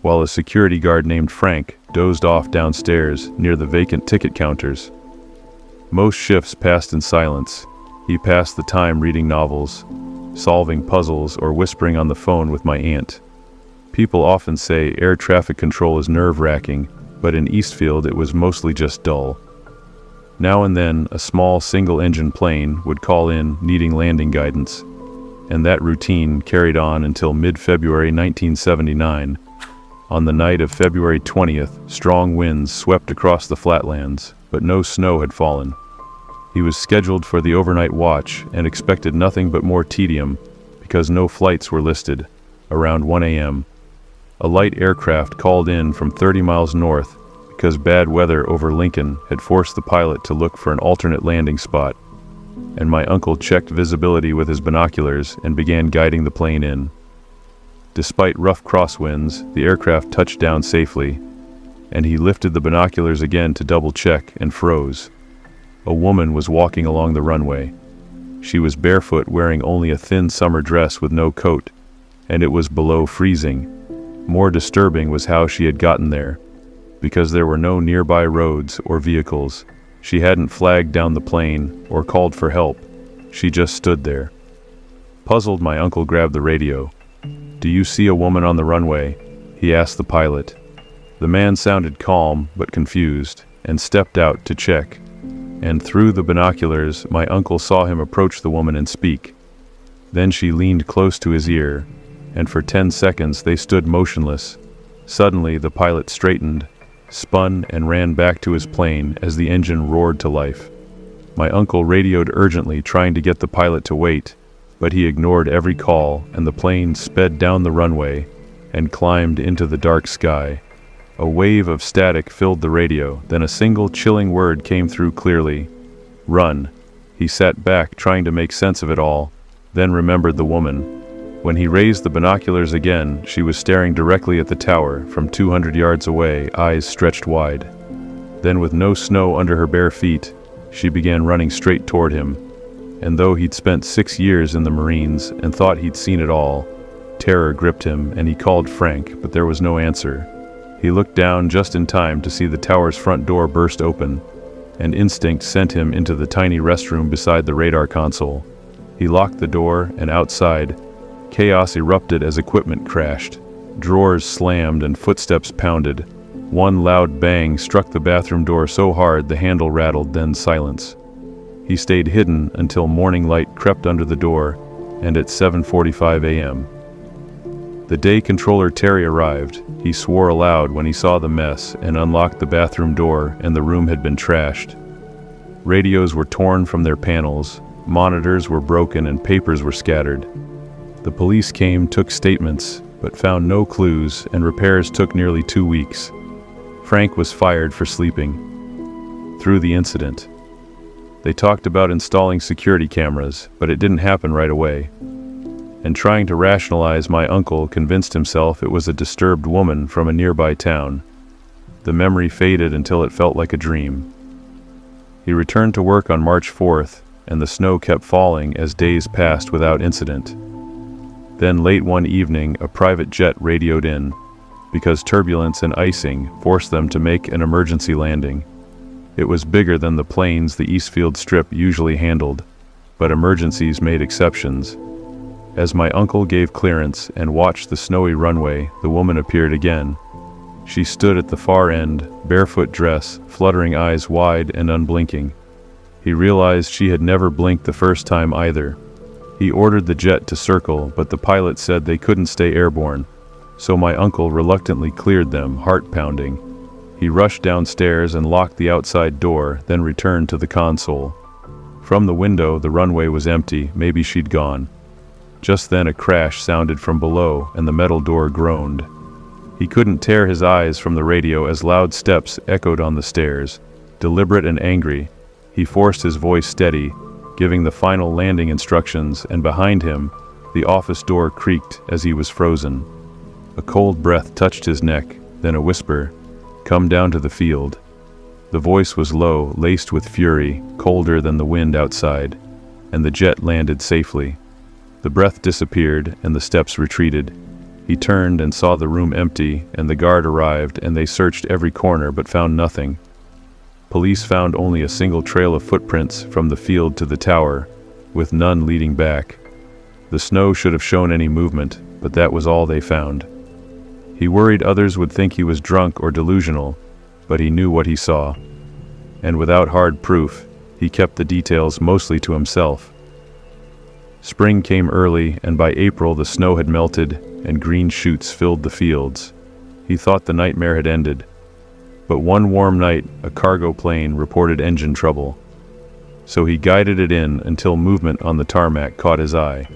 while a security guard named Frank dozed off downstairs near the vacant ticket counters. Most shifts passed in silence. He passed the time reading novels, solving puzzles or whispering on the phone with my aunt. People often say air traffic control is nerve-wracking, but in Eastfield it was mostly just dull. Now and then, a small single-engine plane would call in needing landing guidance, and that routine carried on until mid-February 1979. On the night of February 20th, strong winds swept across the flatlands, but no snow had fallen. He was scheduled for the overnight watch and expected nothing but more tedium because no flights were listed. Around 1 a.m., a light aircraft called in from 30 miles north because bad weather over Lincoln had forced the pilot to look for an alternate landing spot, and my uncle checked visibility with his binoculars and began guiding the plane in. Despite rough crosswinds, the aircraft touched down safely, and he lifted the binoculars again to double-check and froze. A woman was walking along the runway. She was barefoot, wearing only a thin summer dress with no coat, and it was below freezing. More disturbing was how she had gotten there. Because there were no nearby roads or vehicles, she hadn't flagged down the plane or called for help. She just stood there. Puzzled, my uncle grabbed the radio. "Do you see a woman on the runway?" he asked the pilot. The man sounded calm but confused and stepped out to check. And through the binoculars, my uncle saw him approach the woman and speak. Then she leaned close to his ear, and for 10 seconds they stood motionless. Suddenly, the pilot straightened, spun, and ran back to his plane as the engine roared to life. My uncle radioed urgently, trying to get the pilot to wait, but he ignored every call, and the plane sped down the runway and climbed into the dark sky. A wave of static filled the radio, then a single chilling word came through clearly: "Run." He sat back, trying to make sense of it all, then remembered the woman. When he raised the binoculars again, she was staring directly at the tower from 200 yards away, eyes stretched wide. Then, with no snow under her bare feet, she began running straight toward him. And though he'd spent 6 years in the Marines and thought he'd seen it all, terror gripped him and he called Frank, but there was no answer. He looked down just in time to see the tower's front door burst open, and instinct sent him into the tiny restroom beside the radar console. He locked the door, and outside, chaos erupted as equipment crashed. Drawers slammed and footsteps pounded. One loud bang struck the bathroom door so hard the handle rattled, then silence. He stayed hidden until morning light crept under the door, and at 7:45 a.m. The day controller Terry arrived. He swore aloud when he saw the mess and unlocked the bathroom door, and the room had been trashed. Radios were torn from their panels, monitors were broken, and papers were scattered. The police came, took statements, but found no clues, and repairs took nearly 2 weeks. Frank was fired for sleeping through the incident. They talked about installing security cameras, but it didn't happen right away. And trying to rationalize, my uncle convinced himself it was a disturbed woman from a nearby town. The memory faded until it felt like a dream. He returned to work on March 4th, and the snow kept falling as days passed without incident. Then late one evening, a private jet radioed in, because turbulence and icing forced them to make an emergency landing. It was bigger than the planes the Eastfield Strip usually handled, but emergencies made exceptions. As my uncle gave clearance and watched the snowy runway, the woman appeared again. She stood at the far end, barefoot dress, fluttering eyes wide and unblinking. He realized she had never blinked the first time either. He ordered the jet to circle, but the pilot said they couldn't stay airborne, so my uncle reluctantly cleared them, heart pounding. He rushed downstairs and locked the outside door, then returned to the console. From the window, the runway was empty. Maybe she'd gone. Just then a crash sounded from below, and the metal door groaned. He couldn't tear his eyes from the radio as loud steps echoed on the stairs. Deliberate and angry, he forced his voice steady, giving the final landing instructions, and behind him, the office door creaked as he was frozen. A cold breath touched his neck, then a whisper, "Come down to the field." The voice was low, laced with fury, colder than the wind outside, and the jet landed safely. The breath disappeared, and the steps retreated. He turned and saw the room empty, and the guard arrived, and they searched every corner but found nothing. Police found only a single trail of footprints from the field to the tower, with none leading back. The snow should have shown any movement, but that was all they found. He worried others would think he was drunk or delusional, but he knew what he saw. And without hard proof, he kept the details mostly to himself. Spring came early, and by April the snow had melted and green shoots filled the fields. He thought the nightmare had ended. But one warm night, a cargo plane reported engine trouble. So he guided it in until movement on the tarmac caught his eye.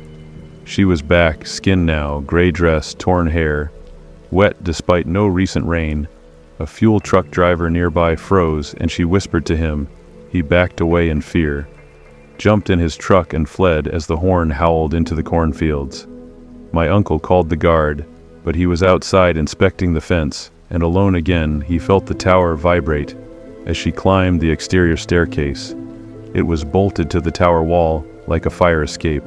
She was back, skin now, gray dress, torn hair, wet despite no recent rain. A fuel truck driver nearby froze, and she whispered to him. He backed away in fear, jumped in his truck and fled as the horn howled into the cornfields. My uncle called the guard, but he was outside inspecting the fence, and alone again he felt the tower vibrate as she climbed the exterior staircase. It was bolted to the tower wall like a fire escape,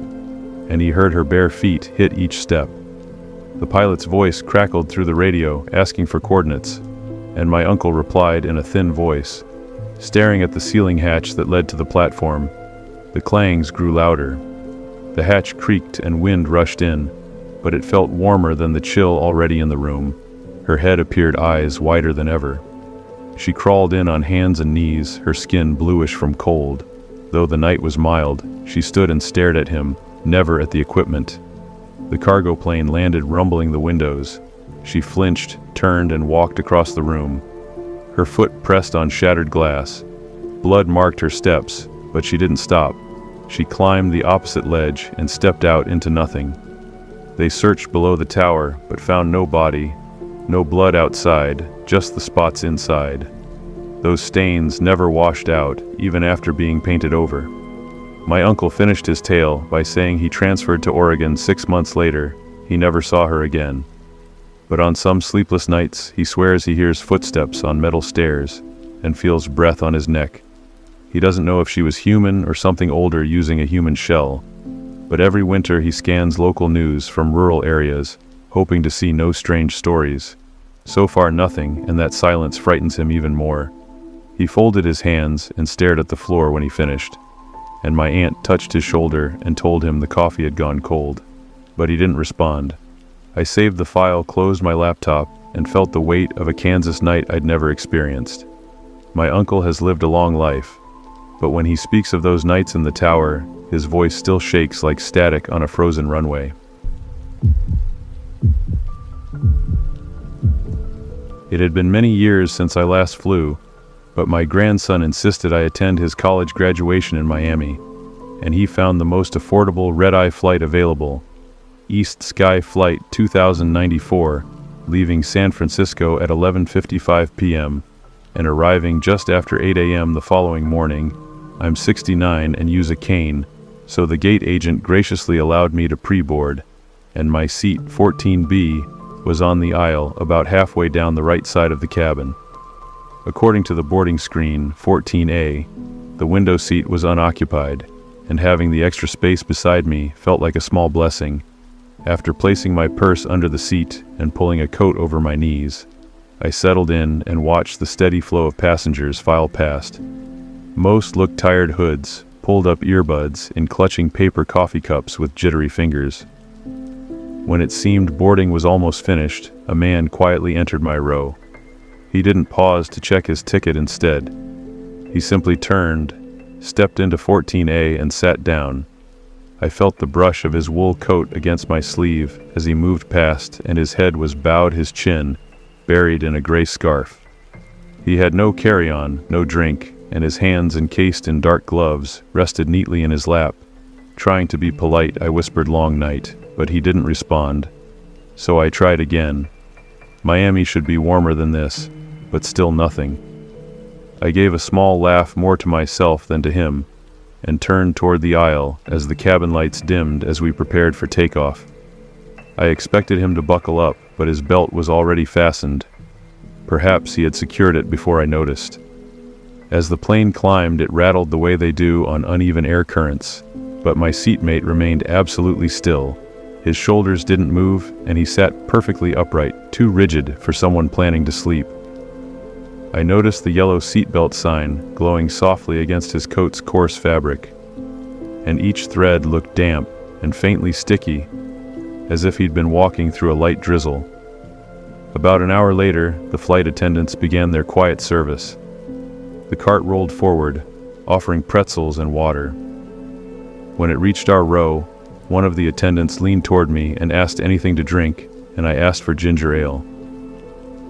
and he heard her bare feet hit each step. The pilot's voice crackled through the radio, asking for coordinates, and my uncle replied in a thin voice, staring at the ceiling hatch that led to the platform. The clangs grew louder. The hatch creaked and wind rushed in, but it felt warmer than the chill already in the room. Her head appeared eyes wider than ever. She crawled in on hands and knees, her skin bluish from cold. Though the night was mild, she stood and stared at him, never at the equipment. The cargo plane landed, rumbling the windows. She flinched, turned, and walked across the room. Her foot pressed on shattered glass. Blood marked her steps, but she didn't stop. She climbed the opposite ledge and stepped out into nothing. They searched below the tower, but found no body, no blood outside, just the spots inside. Those stains never washed out, even after being painted over. My uncle finished his tale by saying he transferred to Oregon 6 months later. He never saw her again. But on some sleepless nights, he swears he hears footsteps on metal stairs and feels breath on his neck. He doesn't know if she was human or something older using a human shell. But every winter he scans local news from rural areas, hoping to see no strange stories. So far nothing, and that silence frightens him even more. He folded his hands and stared at the floor when he finished, and my aunt touched his shoulder and told him the coffee had gone cold. But he didn't respond. I saved the file, closed my laptop, and felt the weight of a Kansas night I'd never experienced. My uncle has lived a long life, but when he speaks of those nights in the tower, his voice still shakes like static on a frozen runway. It had been many years since I last flew, but my grandson insisted I attend his college graduation in Miami, and he found the most affordable red-eye flight available, East Sky Flight 2094, leaving San Francisco at 11:55 p.m. and arriving just after 8 a.m. the following morning. I'm 69 and use a cane, so the gate agent graciously allowed me to pre-board, and my seat 14B was on the aisle about halfway down the right side of the cabin. According to the boarding screen, 14A, the window seat was unoccupied, and having the extra space beside me felt like a small blessing. After placing my purse under the seat and pulling a coat over my knees, I settled in and watched the steady flow of passengers file past. Most looked tired hoods, pulled up earbuds, and clutching paper coffee cups with jittery fingers. When it seemed boarding was almost finished, a man quietly entered my row. He didn't pause to check his ticket instead. He simply turned, stepped into 14A, and sat down. I felt the brush of his wool coat against my sleeve as he moved past, and his head was bowed, his chin buried in a gray scarf. He had no carry-on, no drink, and his hands, encased in dark gloves, rested neatly in his lap. Trying to be polite, I whispered "long night," but he didn't respond. So I tried again. Miami should be warmer than this, but still nothing. I gave a small laugh, more to myself than to him, and turned toward the aisle as the cabin lights dimmed as we prepared for takeoff. I expected him to buckle up, but his belt was already fastened. Perhaps he had secured it before I noticed. As the plane climbed, it rattled the way they do on uneven air currents, but my seatmate remained absolutely still. His shoulders didn't move, and he sat perfectly upright, too rigid for someone planning to sleep. I noticed the yellow seatbelt sign glowing softly against his coat's coarse fabric, and each thread looked damp, and faintly sticky, as if he'd been walking through a light drizzle. About an hour later, the flight attendants began their quiet service. The cart rolled forward, offering pretzels and water. When it reached our row, one of the attendants leaned toward me and asked anything to drink, and I asked for ginger ale.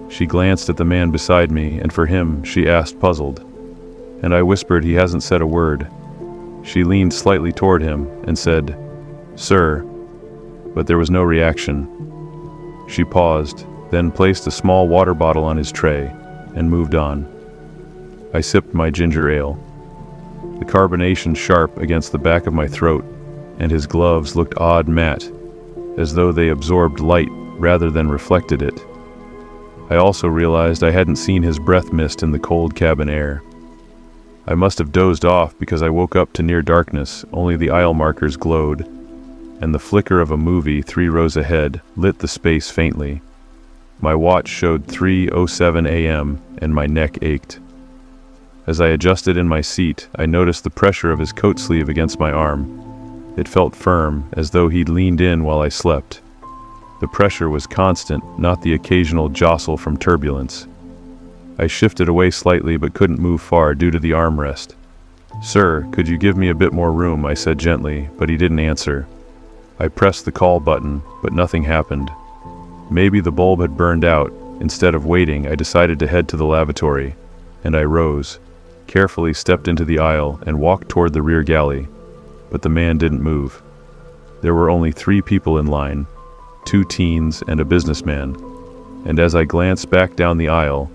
She glanced at the man beside me, and for him, she asked, puzzled. And I whispered, "He hasn't said a word." She leaned slightly toward him and said, "Sir," but there was no reaction. She paused, then placed a small water bottle on his tray, and moved on. I sipped my ginger ale. The carbonation sharp against the back of my throat, and his gloves looked odd matte, as though they absorbed light rather than reflected it. I also realized I hadn't seen his breath mist in the cold cabin air. I must have dozed off because I woke up to near darkness, only the aisle markers glowed, and the flicker of a movie 3 rows ahead lit the space faintly. My watch showed 3:07 a.m. and my neck ached. As I adjusted in my seat, I noticed the pressure of his coat sleeve against my arm. It felt firm, as though he'd leaned in while I slept. The pressure was constant, not the occasional jostle from turbulence. I shifted away slightly but couldn't move far due to the armrest. "Sir, could you give me a bit more room?" I said gently, but he didn't answer. I pressed the call button, but nothing happened. Maybe the bulb had burned out. Instead of waiting, I decided to head to the lavatory, and I rose, carefully stepped into the aisle, and walked toward the rear galley. But the man didn't move. There were only 3 people in line, 2 teens and a businessman, and as I glanced back down the aisle,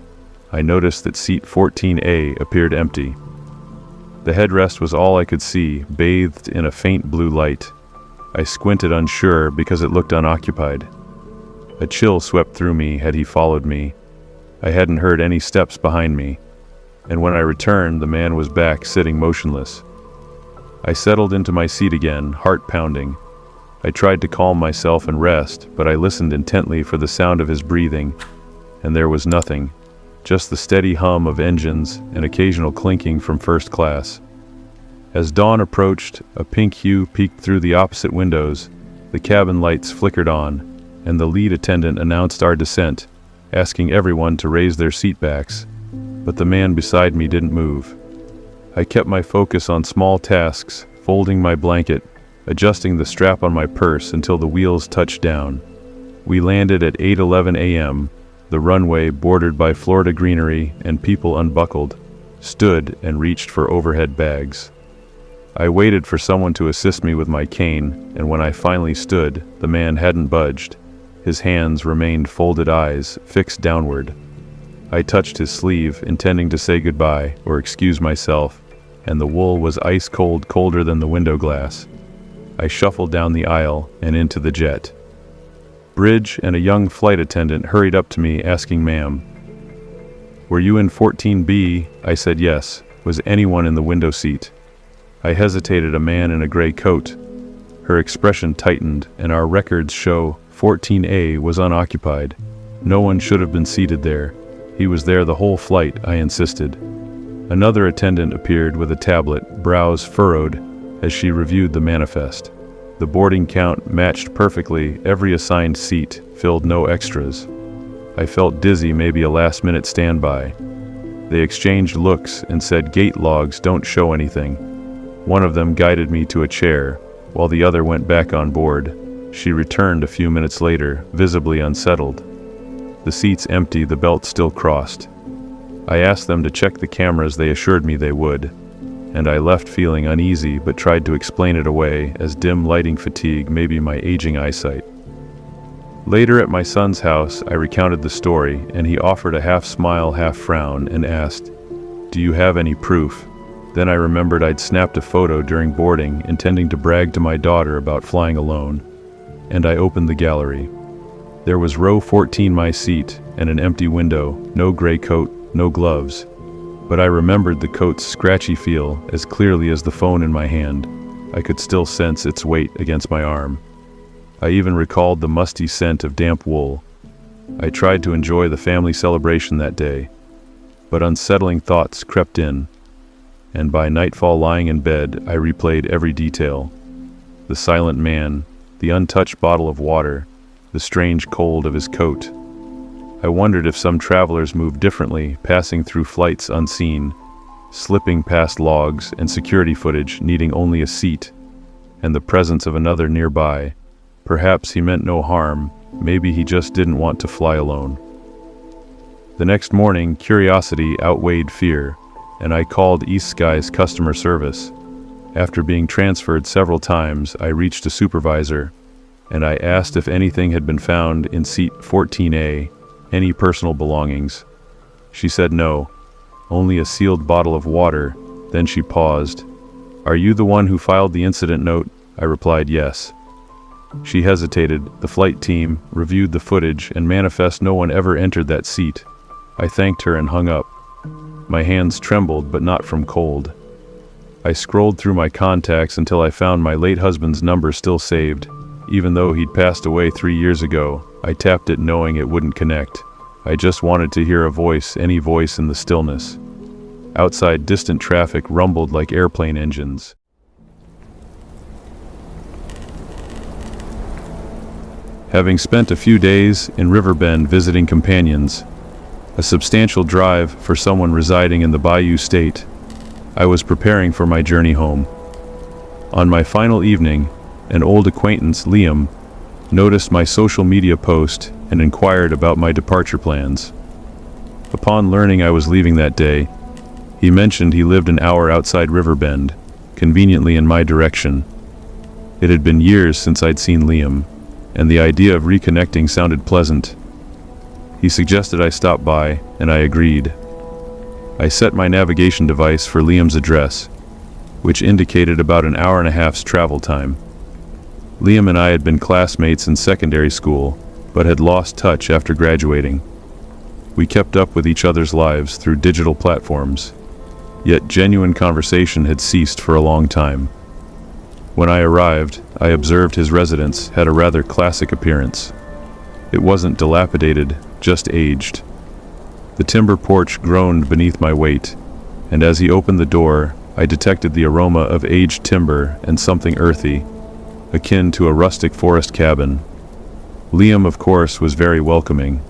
I noticed that seat 14A appeared empty. The headrest was all I could see, bathed in a faint blue light. I squinted unsure because it looked unoccupied. A chill swept through me had he followed me. I hadn't heard any steps behind me, and when I returned, the man was back, sitting motionless. I settled into my seat again, heart pounding. I tried to calm myself and rest, but I listened intently for the sound of his breathing, and there was nothing, just the steady hum of engines and occasional clinking from first class. As dawn approached, a pink hue peeked through the opposite windows, the cabin lights flickered on, and the lead attendant announced our descent, asking everyone to raise their seatbacks, but the man beside me didn't move. I kept my focus on small tasks, folding my blanket, adjusting the strap on my purse until the wheels touched down. We landed at 8:11 a.m., the runway bordered by Florida greenery and people unbuckled, stood and reached for overhead bags. I waited for someone to assist me with my cane, and when I finally stood, the man hadn't budged. His hands remained folded, eyes fixed downward. I touched his sleeve, intending to say goodbye or excuse myself, and the wool was ice cold, colder than the window glass. I shuffled down the aisle and into the jet. Bridge and a young flight attendant hurried up to me, asking, "Ma'am, were you in 14B?" I said yes. Was anyone in the window seat? I hesitated. A man in a gray coat. Her expression tightened, and our records show 14A was unoccupied. No one should have been seated there. He was there the whole flight, I insisted. Another attendant appeared with a tablet, brows furrowed, as she reviewed the manifest. The boarding count matched perfectly, every assigned seat filled no extras. I felt dizzy, maybe a last-minute standby. They exchanged looks and said gate logs don't show anything. One of them guided me to a chair, while the other went back on board. She returned a few minutes later, visibly unsettled. The seats empty, the belt still crossed. I asked them to check the cameras. They assured me they would, and I left feeling uneasy but tried to explain it away as dim lighting fatigue, maybe my aging eyesight. Later at my son's house, I recounted the story, and he offered a half-smile, half-frown, and asked, "Do you have any proof?" Then I remembered I'd snapped a photo during boarding, intending to brag to my daughter about flying alone, and I opened the gallery. There was row 14, my seat, and an empty window, no gray coat, no gloves. But I remembered the coat's scratchy feel as clearly as the phone in my hand. I could still sense its weight against my arm. I even recalled the musty scent of damp wool. I tried to enjoy the family celebration that day, but unsettling thoughts crept in, and by nightfall, lying in bed, I replayed every detail. the silent man, the untouched bottle of water, the strange cold of his coat. I wondered if some travelers moved differently, passing through flights unseen, slipping past logs and security footage needing only a seat and the presence of another nearby. Perhaps he meant no harm, maybe he just didn't want to fly alone. The next morning, curiosity outweighed fear, and I called East Sky's customer service. After being transferred several times, I reached a supervisor, and I asked if anything had been found in seat 14A, any personal belongings. She said no, only a sealed bottle of water. Then she paused. "Are you the one who filed the incident note?" I replied yes. She hesitated. The flight team reviewed the footage and manifest no one ever entered that seat. I thanked her and hung up. My hands trembled, but not from cold. I scrolled through my contacts until I found my late husband's number still saved. Even though he'd passed away 3 years ago, I tapped it knowing it wouldn't connect. I just wanted to hear a voice, any voice in the stillness. Outside, distant traffic rumbled like airplane engines. Having spent a few days in Riverbend visiting companions, a substantial drive for someone residing in the Bayou State, I was preparing for my journey home. On my final evening, an old acquaintance, Liam, noticed my social media post and inquired about my departure plans. Upon learning I was leaving that day, he mentioned he lived an hour outside Riverbend, conveniently in my direction. It had been years since I'd seen Liam, and the idea of reconnecting sounded pleasant. He suggested I stop by, and I agreed. I set my navigation device for Liam's address, which indicated about an hour and a half's travel time. Liam and I had been classmates in secondary school, but had lost touch after graduating. We kept up with each other's lives through digital platforms, yet genuine conversation had ceased for a long time. When I arrived, I observed his residence had a rather classic appearance. It wasn't dilapidated, just aged. The timber porch groaned beneath my weight, and as he opened the door, I detected the aroma of aged timber and something earthy, akin to a rustic forest cabin. Liam, of course, was very welcoming,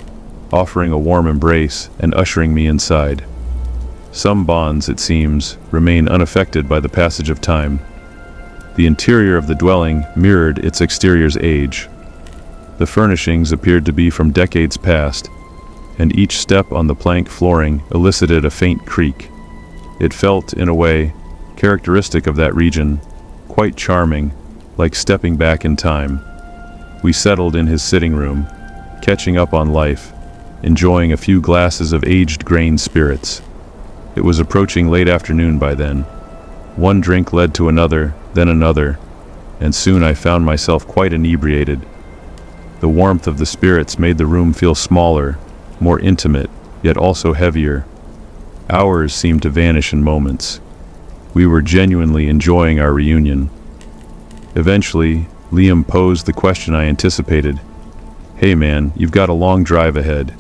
offering a warm embrace and ushering me inside. Some bonds, it seems, remain unaffected by the passage of time. The interior of the dwelling mirrored its exterior's age. The furnishings appeared to be from decades past, and each step on the plank flooring elicited a faint creak. It felt, in a way, characteristic of that region, quite charming, like stepping back in time. We settled in his sitting room, catching up on life, enjoying a few glasses of aged grain spirits. It was approaching late afternoon by then. One drink led to another, then another, and soon I found myself quite inebriated. The warmth of the spirits made the room feel smaller, more intimate, yet also heavier. Hours seemed to vanish in moments. We were genuinely enjoying our reunion. Eventually, Liam posed the question I anticipated. "Hey man, you've got a long drive ahead.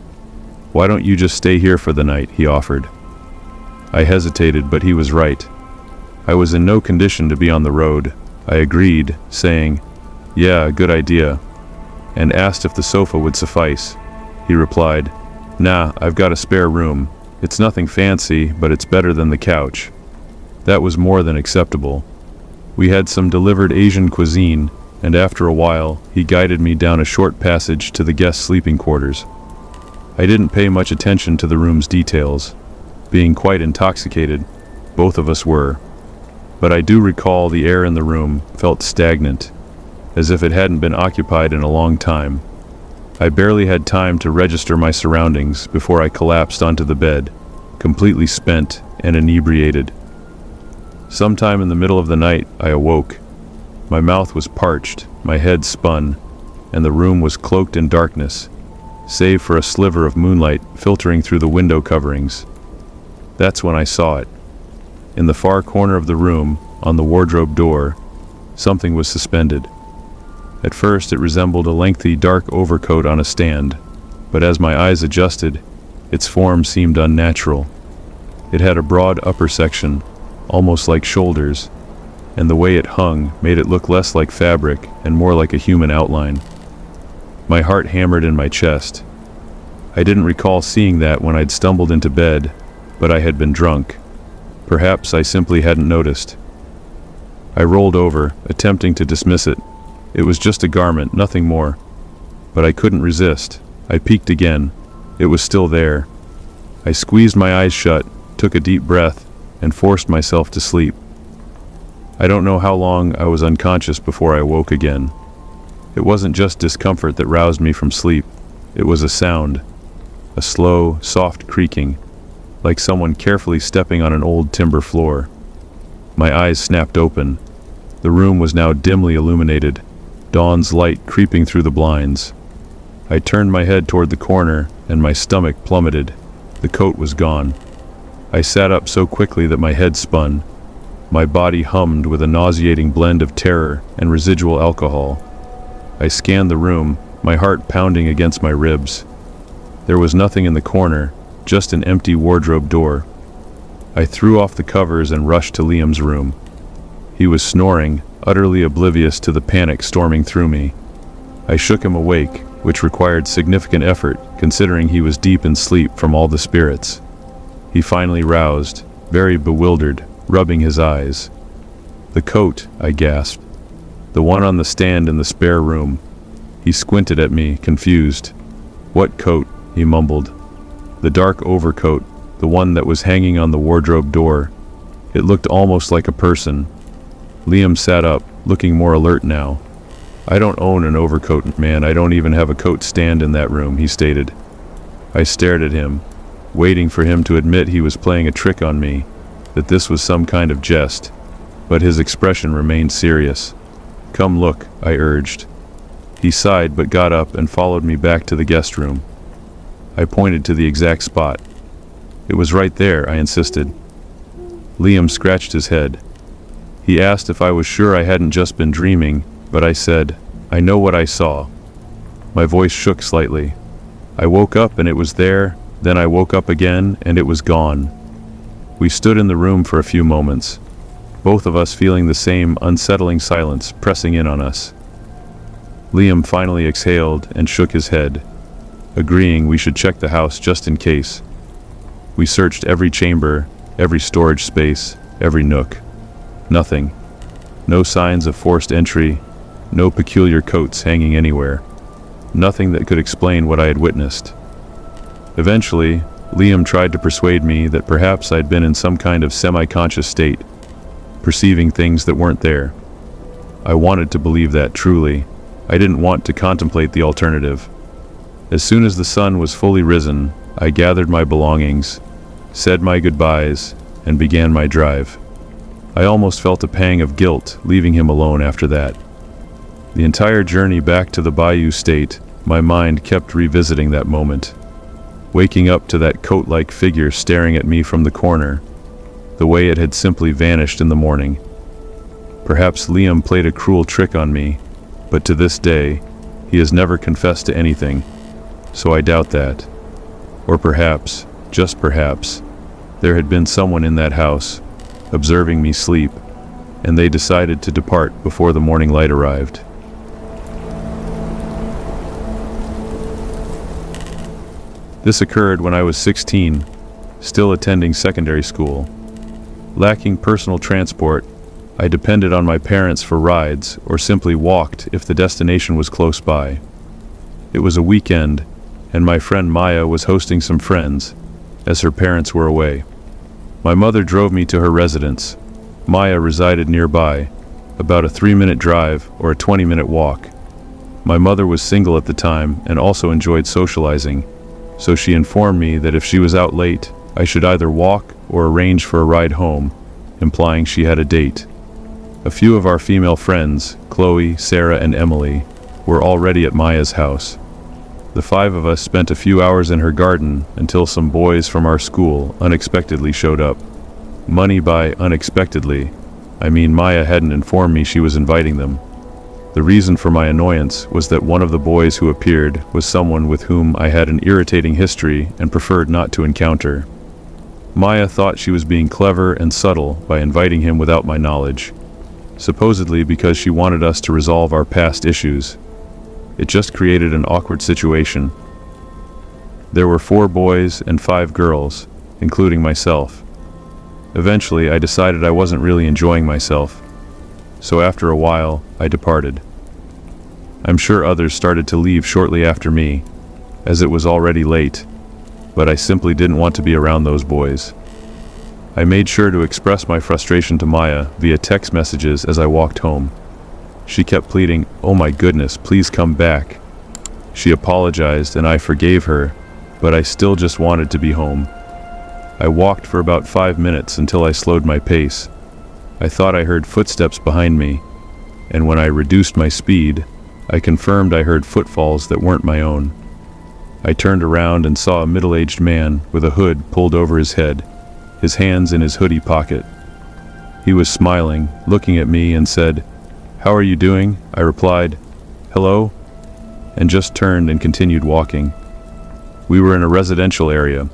Why don't you just stay here for the night?" he offered. I hesitated, but he was right. I was in no condition to be on the road. I agreed, saying, "Yeah, good idea," and asked if the sofa would suffice. He replied, "Nah, I've got a spare room. It's nothing fancy, but it's better than the couch." That was more than acceptable. We had some delivered Asian cuisine, and after a while, he guided me down a short passage to the guest sleeping quarters. I didn't pay much attention to the room's details. Being quite intoxicated, both of us were. But I do recall the air in the room felt stagnant, as if it hadn't been occupied in a long time. I barely had time to register my surroundings before I collapsed onto the bed, completely spent and inebriated. Sometime in the middle of the night, I awoke. My mouth was parched, my head spun, and the room was cloaked in darkness, save for a sliver of moonlight filtering through the window coverings. That's when I saw it. In the far corner of the room, on the wardrobe door, something was suspended. At first it resembled a lengthy dark overcoat on a stand, but as my eyes adjusted, its form seemed unnatural. It had a broad upper section, almost like shoulders, and the way it hung made it look less like fabric and more like a human outline. My heart hammered in my chest. I didn't recall seeing that when I'd stumbled into bed, but I had been drunk. Perhaps I simply hadn't noticed. I rolled over, attempting to dismiss it. It was just a garment, nothing more. But I couldn't resist. I peeked again. It was still there. I squeezed my eyes shut, took a deep breath, and forced myself to sleep. I don't know how long I was unconscious before I woke again. It wasn't just discomfort that roused me from sleep. It was a sound. A slow, soft creaking, like someone carefully stepping on an old timber floor. My eyes snapped open. The room was now dimly illuminated, dawn's light creeping through the blinds. I turned my head toward the corner, and my stomach plummeted. The coat was gone. I sat up so quickly that my head spun. My body hummed with a nauseating blend of terror and residual alcohol. I scanned the room, my heart pounding against my ribs. There was nothing in the corner, just an empty wardrobe door. I threw off the covers and rushed to Liam's room. He was snoring, utterly oblivious to the panic storming through me. I shook him awake, which required significant effort, considering he was deep in sleep from all the spirits. He finally roused, very bewildered, rubbing his eyes. "The coat," I gasped. "The one on the stand in the spare room." He squinted at me, confused. "What coat?" he mumbled. "The dark overcoat, the one that was hanging on the wardrobe door. It looked almost like a person." Liam sat up, looking more alert now. "I don't own an overcoat, man. I don't even have a coat stand in that room," he stated. I stared at him, waiting for him to admit he was playing a trick on me, that this was some kind of jest, but his expression remained serious. "Come look," I urged. He sighed but got up and followed me back to the guest room. I pointed to the exact spot. "It was right there," I insisted. Liam scratched his head. He asked if I was sure I hadn't just been dreaming, but I said, "I know what I saw." My voice shook slightly. I woke up and it was there, then I woke up again and it was gone. We stood in the room for a few moments, both of us feeling the same unsettling silence pressing in on us. Liam finally exhaled and shook his head, agreeing we should check the house just in case. We searched every chamber, every storage space, every nook. Nothing. No signs of forced entry, no peculiar coats hanging anywhere. Nothing that could explain what I had witnessed. Eventually, Liam tried to persuade me that perhaps I'd been in some kind of semi-conscious state, perceiving things that weren't there. I wanted to believe that truly. I didn't want to contemplate the alternative. As soon as the sun was fully risen, I gathered my belongings, said my goodbyes, and began my drive. I almost felt a pang of guilt leaving him alone after that. The entire journey back to the Bayou State, my mind kept revisiting that moment. Waking up to that coat-like figure staring at me from the corner, the way it had simply vanished in the morning. Perhaps Liam played a cruel trick on me, but to this day, he has never confessed to anything, so I doubt that. Or perhaps, just perhaps, there had been someone in that house, observing me sleep, and they decided to depart before the morning light arrived. This occurred when I was 16, still attending secondary school. Lacking personal transport, I depended on my parents for rides or simply walked if the destination was close by. It was a weekend, and my friend Maya was hosting some friends, as her parents were away. My mother drove me to her residence. Maya resided nearby, about a 3-minute drive or a 20-minute walk. My mother was single at the time and also enjoyed socializing, so she informed me that if she was out late, I should either walk or arrange for a ride home, implying she had a date. A few of our female friends, Chloe, Sarah, and Emily, were already at Maya's house. The 5 of us spent a few hours in her garden until some boys from our school unexpectedly showed up. Money by unexpectedly, I mean Maya hadn't informed me she was inviting them. The reason for my annoyance was that one of the boys who appeared was someone with whom I had an irritating history and preferred not to encounter. Maya thought she was being clever and subtle by inviting him without my knowledge. supposedly because she wanted us to resolve our past issues. It just created an awkward situation. There were 4 boys and 5 girls, including myself. Eventually, I decided I wasn't really enjoying myself, so after a while, I departed. I'm sure others started to leave shortly after me, as it was already late, but I simply didn't want to be around those boys. I made sure to express my frustration to Maya via text messages as I walked home. She kept pleading, "Oh my goodness, please come back." She apologized and I forgave her, but I still just wanted to be home. I walked for about 5 minutes until I slowed my pace. I thought I heard footsteps behind me, and when I reduced my speed, I confirmed I heard footfalls that weren't my own. I turned around and saw a middle-aged man with a hood pulled over his head, his hands in his hoodie pocket. He was smiling, looking at me and said, "How are you doing?" I replied, "Hello," and just turned and continued walking. We were in a residential area.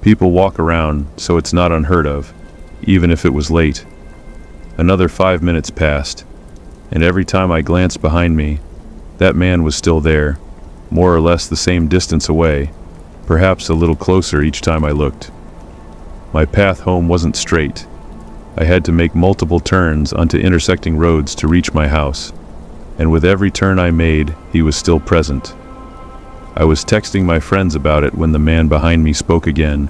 People walk around, so it's not unheard of, even if it was late. Another 5 minutes passed, and every time I glanced behind me, that man was still there, more or less the same distance away, perhaps a little closer each time I looked. My path home wasn't straight. I had to make multiple turns onto intersecting roads to reach my house, and with every turn I made, he was still present. I was texting my friends about it when the man behind me spoke again.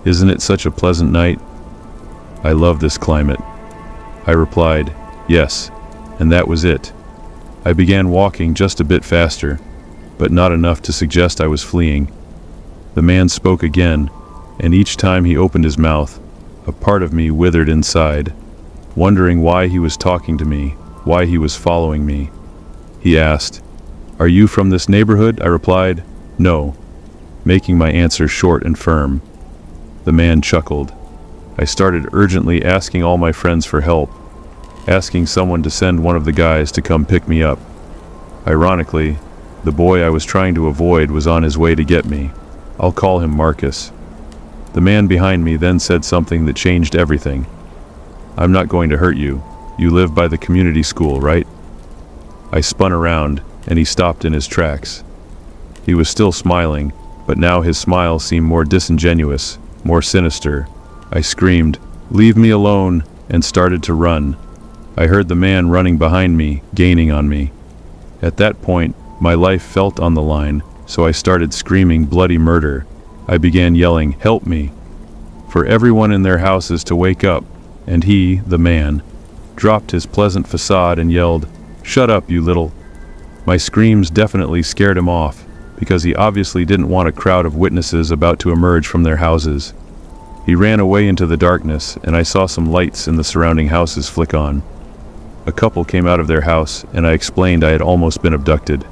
"Isn't it such a pleasant night?" "I love this climate." I replied, "Yes," and that was it. I began walking just a bit faster, but not enough to suggest I was fleeing. The man spoke again, and each time he opened his mouth, a part of me withered inside, wondering why he was talking to me, why he was following me. He asked, "Are you from this neighborhood?" I replied, "No," making my answer short and firm. The man chuckled. I started urgently asking all my friends for help, asking someone to send one of the guys to come pick me up. Ironically, the boy I was trying to avoid was on his way to get me. I'll call him Marcus. The man behind me then said something that changed everything. "I'm not going to hurt you. You live by the community school, right?" I spun around, and he stopped in his tracks. He was still smiling, but now his smile seemed more disingenuous, more sinister. I screamed, "Leave me alone," and started to run. I heard the man running behind me, gaining on me. At that point, my life felt on the line, so I started screaming bloody murder. I began yelling, "Help me!" for everyone in their houses to wake up, and he, the man, dropped his pleasant facade and yelled, "Shut up, you little..." My screams definitely scared him off, because he obviously didn't want a crowd of witnesses about to emerge from their houses. He ran away into the darkness, and I saw some lights in the surrounding houses flick on. A couple came out of their house, and I explained I had almost been abducted.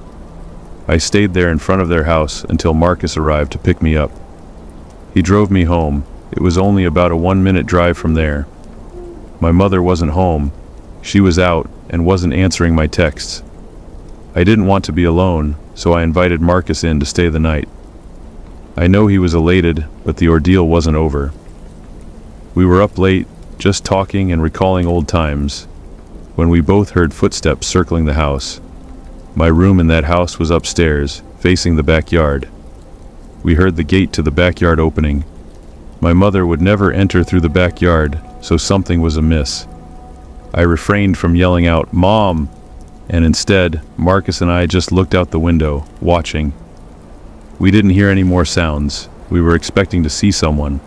I stayed there in front of their house until Marcus arrived to pick me up. He drove me home. It was only about a 1-minute drive from there. My mother wasn't home. She was out and wasn't answering my texts. I didn't want to be alone, so I invited Marcus in to stay the night. I know he was elated, but the ordeal wasn't over. We were up late, just talking and recalling old times, when we both heard footsteps circling the house. My room in that house was upstairs, facing the backyard. We heard the gate to the backyard opening. My mother would never enter through the backyard, so something was amiss. I refrained from yelling out, "Mom!" and instead, Marcus and I just looked out the window, watching. We didn't hear any more sounds. We were expecting to see someone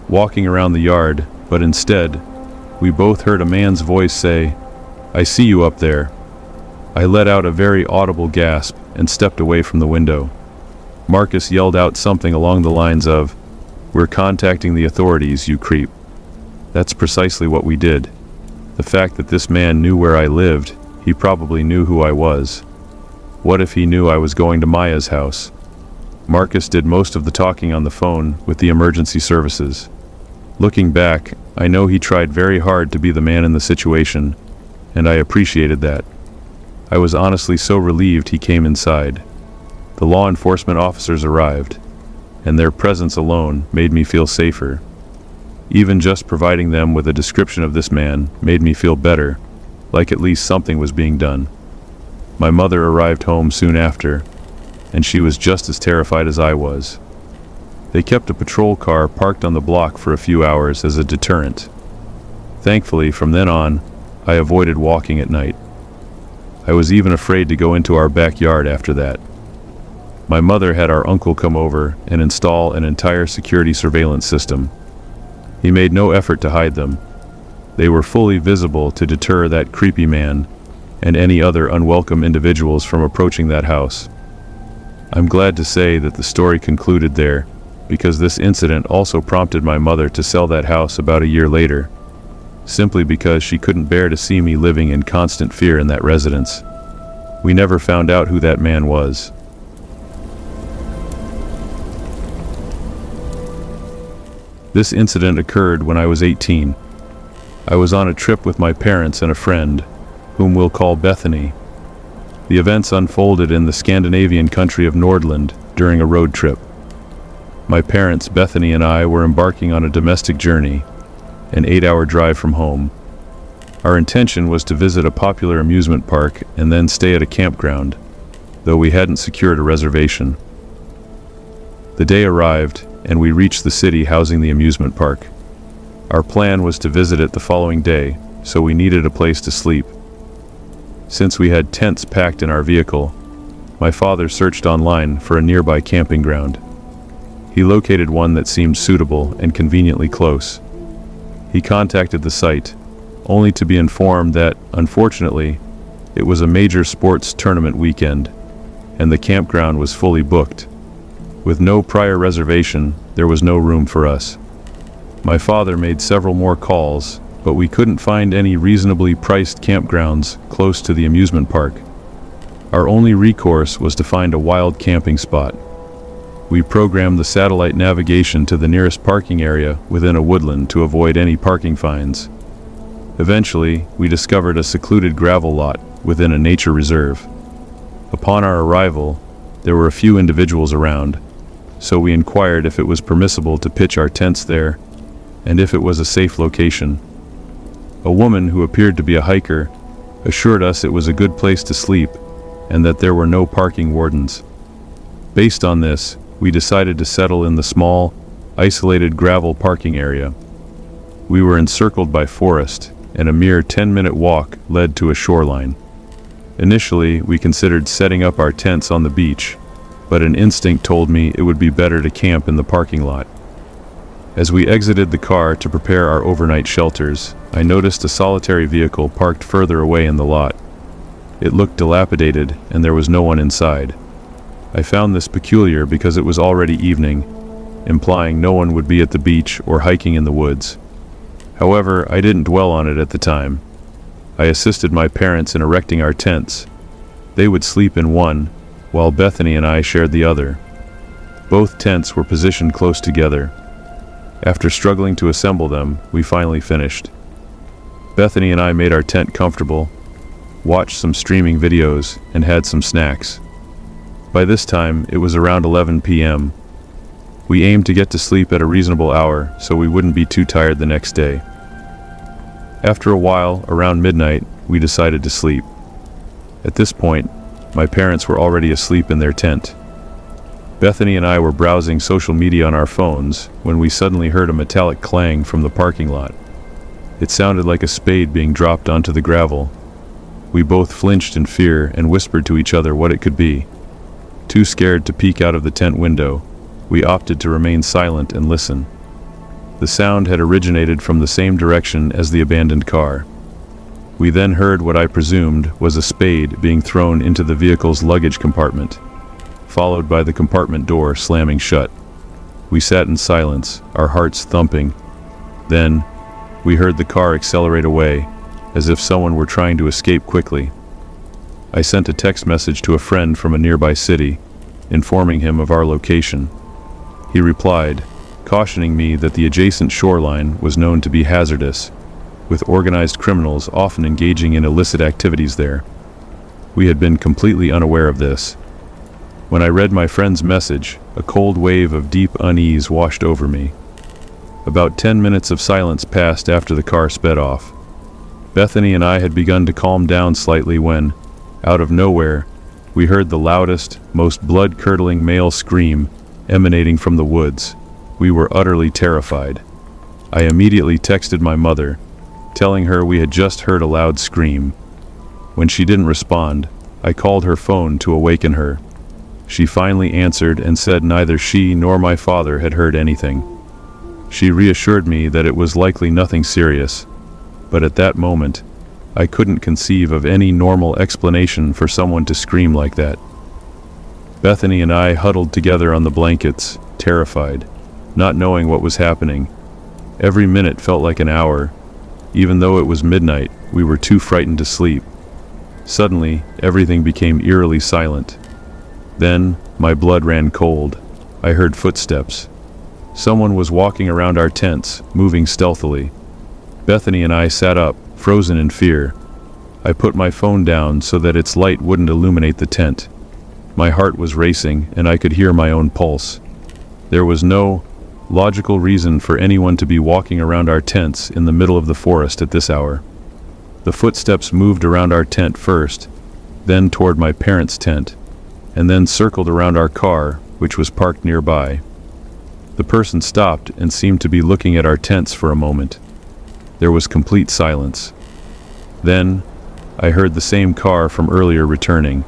walking around the yard, but instead, we both heard a man's voice say, "I see you up there." I let out a very audible gasp and stepped away from the window. Marcus yelled out something along the lines of, "We're contacting the authorities, you creep." That's precisely what we did. The fact that this man knew where I lived, he probably knew who I was. What if he knew I was going to Maya's house? Marcus did most of the talking on the phone with the emergency services. Looking back, I know he tried very hard to be the man in the situation, and I appreciated that. I was honestly so relieved he came inside. The law enforcement officers arrived, and their presence alone made me feel safer. Even just providing them with a description of this man made me feel better. like at least something was being done. My mother arrived home soon after, and she was just as terrified as I was. They kept a patrol car parked on the block for a few hours as a deterrent. Thankfully, from then on, I avoided walking at night. I was even afraid to go into our backyard after that. My mother had our uncle come over and install an entire security surveillance system. He made no effort to hide them. They were fully visible to deter that creepy man and any other unwelcome individuals from approaching that house. I'm glad to say that the story concluded there, because this incident also prompted my mother to sell that house about a year later, simply because she couldn't bear to see me living in constant fear in that residence. We never found out who that man was. This incident occurred when I was 18. I was on a trip with my parents and a friend, whom we'll call Bethany. The events unfolded in the Scandinavian country of Nordland during a road trip. My parents, Bethany, and I were embarking on a domestic journey, an 8-hour drive from home. Our intention was to visit a popular amusement park and then stay at a campground, though we hadn't secured a reservation. The day arrived, and we reached the city housing the amusement park. Our plan was to visit it the following day, so we needed a place to sleep. Since we had tents packed in our vehicle, my father searched online for a nearby camping ground. He located one that seemed suitable and conveniently close. He contacted the site, only to be informed that, unfortunately, it was a major sports tournament weekend, and the campground was fully booked. With no prior reservation, there was no room for us. My father made several more calls, but we couldn't find any reasonably priced campgrounds close to the amusement park. Our only recourse was to find a wild camping spot. We programmed the satellite navigation to the nearest parking area within a woodland to avoid any parking fines. Eventually, we discovered a secluded gravel lot within a nature reserve. Upon our arrival, there were a few individuals around, so we inquired if it was permissible to pitch our tents there and if it was a safe location. A woman who appeared to be a hiker assured us it was a good place to sleep and that there were no parking wardens. Based on this, we decided to settle in the small, isolated gravel parking area. We were encircled by forest, and a mere 10-minute walk led to a shoreline. Initially, we considered setting up our tents on the beach, but an instinct told me it would be better to camp in the parking lot. As we exited the car to prepare our overnight shelters, I noticed a solitary vehicle parked further away in the lot. It looked dilapidated, and there was no one inside. I found this peculiar because it was already evening, implying no one would be at the beach or hiking in the woods. However, I didn't dwell on it at the time. I assisted my parents in erecting our tents. They would sleep in one, while Bethany and I shared the other. Both tents were positioned close together. After struggling to assemble them, we finally finished. Bethany and I made our tent comfortable, watched some streaming videos, and had some snacks. By this time, it was around 11 p.m. We aimed to get to sleep at a reasonable hour so we wouldn't be too tired the next day. After a while, around midnight, we decided to sleep. At this point, my parents were already asleep in their tent. Bethany and I were browsing social media on our phones when we suddenly heard a metallic clang from the parking lot. It sounded like a spade being dropped onto the gravel. We both flinched in fear and whispered to each other what it could be. Too scared to peek out of the tent window, we opted to remain silent and listen. The sound had originated from the same direction as the abandoned car. We then heard what I presumed was a spade being thrown into the vehicle's luggage compartment, followed by the compartment door slamming shut. We sat in silence, our hearts thumping. Then, we heard the car accelerate away, as if someone were trying to escape quickly. I sent a text message to a friend from a nearby city, informing him of our location. He replied, cautioning me that the adjacent shoreline was known to be hazardous, with organized criminals often engaging in illicit activities there. We had been completely unaware of this. When I read my friend's message, a cold wave of deep unease washed over me. About 10 minutes of silence passed after the car sped off. Bethany and I had begun to calm down slightly when, out of nowhere, we heard the loudest, most blood-curdling male scream emanating from the woods. We were utterly terrified. I immediately texted my mother, telling her we had just heard a loud scream. When she didn't respond, I called her phone to awaken her. She finally answered and said neither she nor my father had heard anything. She reassured me that it was likely nothing serious, but at that moment, I couldn't conceive of any normal explanation for someone to scream like that. Bethany and I huddled together on the blankets, terrified, not knowing what was happening. Every minute felt like an hour. Even though it was midnight, we were too frightened to sleep. Suddenly, everything became eerily silent. Then, my blood ran cold. I heard footsteps. Someone was walking around our tents, moving stealthily. Bethany and I sat up, frozen in fear. I put my phone down so that its light wouldn't illuminate the tent. My heart was racing, and I could hear my own pulse. There was no logical reason for anyone to be walking around our tents in the middle of the forest at this hour. The footsteps moved around our tent first, then toward my parents' tent, and then circled around our car, which was parked nearby. The person stopped and seemed to be looking at our tents for a moment. There was complete silence. Then, I heard the same car from earlier returning.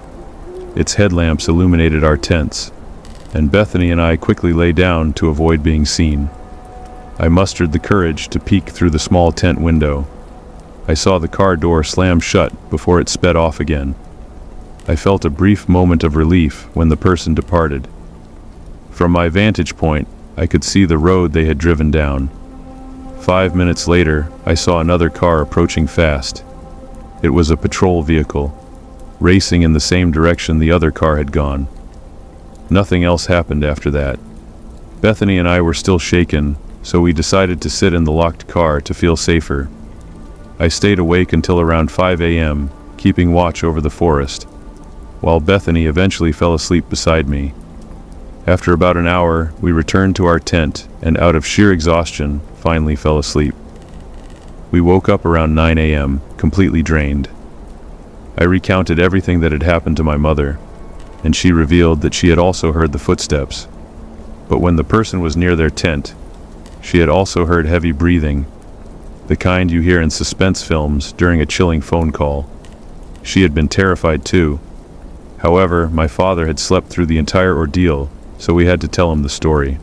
Its headlamps illuminated our tents, and Bethany and I quickly lay down to avoid being seen. I mustered the courage to peek through the small tent window. I saw the car door slam shut before it sped off again. I felt a brief moment of relief when the person departed. From my vantage point, I could see the road they had driven down. 5 minutes later, I saw another car approaching fast. It was a patrol vehicle, racing in the same direction the other car had gone. Nothing else happened after that. Bethany and I were still shaken, so we decided to sit in the locked car to feel safer. I stayed awake until around 5 a.m., keeping watch over the forest, while Bethany eventually fell asleep beside me. After about an hour, we returned to our tent and, out of sheer exhaustion, finally fell asleep. We woke up around 9 a.m., completely drained. I recounted everything that had happened to my mother, and she revealed that she had also heard the footsteps. But when the person was near their tent, she had also heard heavy breathing, the kind you hear in suspense films during a chilling phone call. She had been terrified too. However, my father had slept through the entire ordeal, so we had to tell him the story.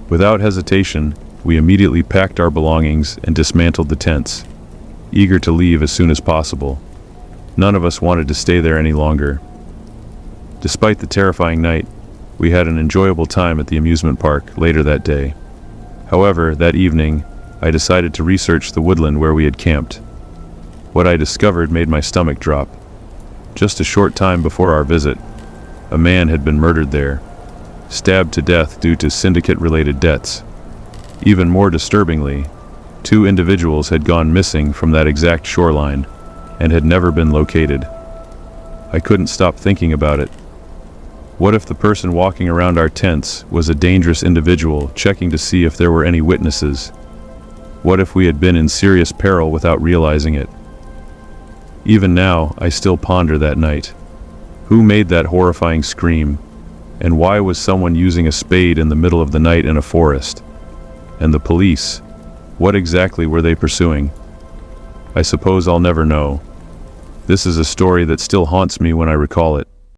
Without hesitation, we immediately packed our belongings and dismantled the tents, eager to leave as soon as possible. None of us wanted to stay there any longer. Despite the terrifying night, we had an enjoyable time at the amusement park later that day. However, that evening, I decided to research the woodland where we had camped. What I discovered made my stomach drop. Just a short time before our visit, a man had been murdered there, stabbed to death due to syndicate-related debts. Even more disturbingly, 2 individuals had gone missing from that exact shoreline and had never been located. I couldn't stop thinking about it. What if the person walking around our tents was a dangerous individual checking to see if there were any witnesses? What if we had been in serious peril without realizing it? Even now, I still ponder that night. Who made that horrifying scream? And why was someone using a spade in the middle of the night in a forest? And the police, what exactly were they pursuing? I suppose I'll never know. This is a story that still haunts me when I recall it.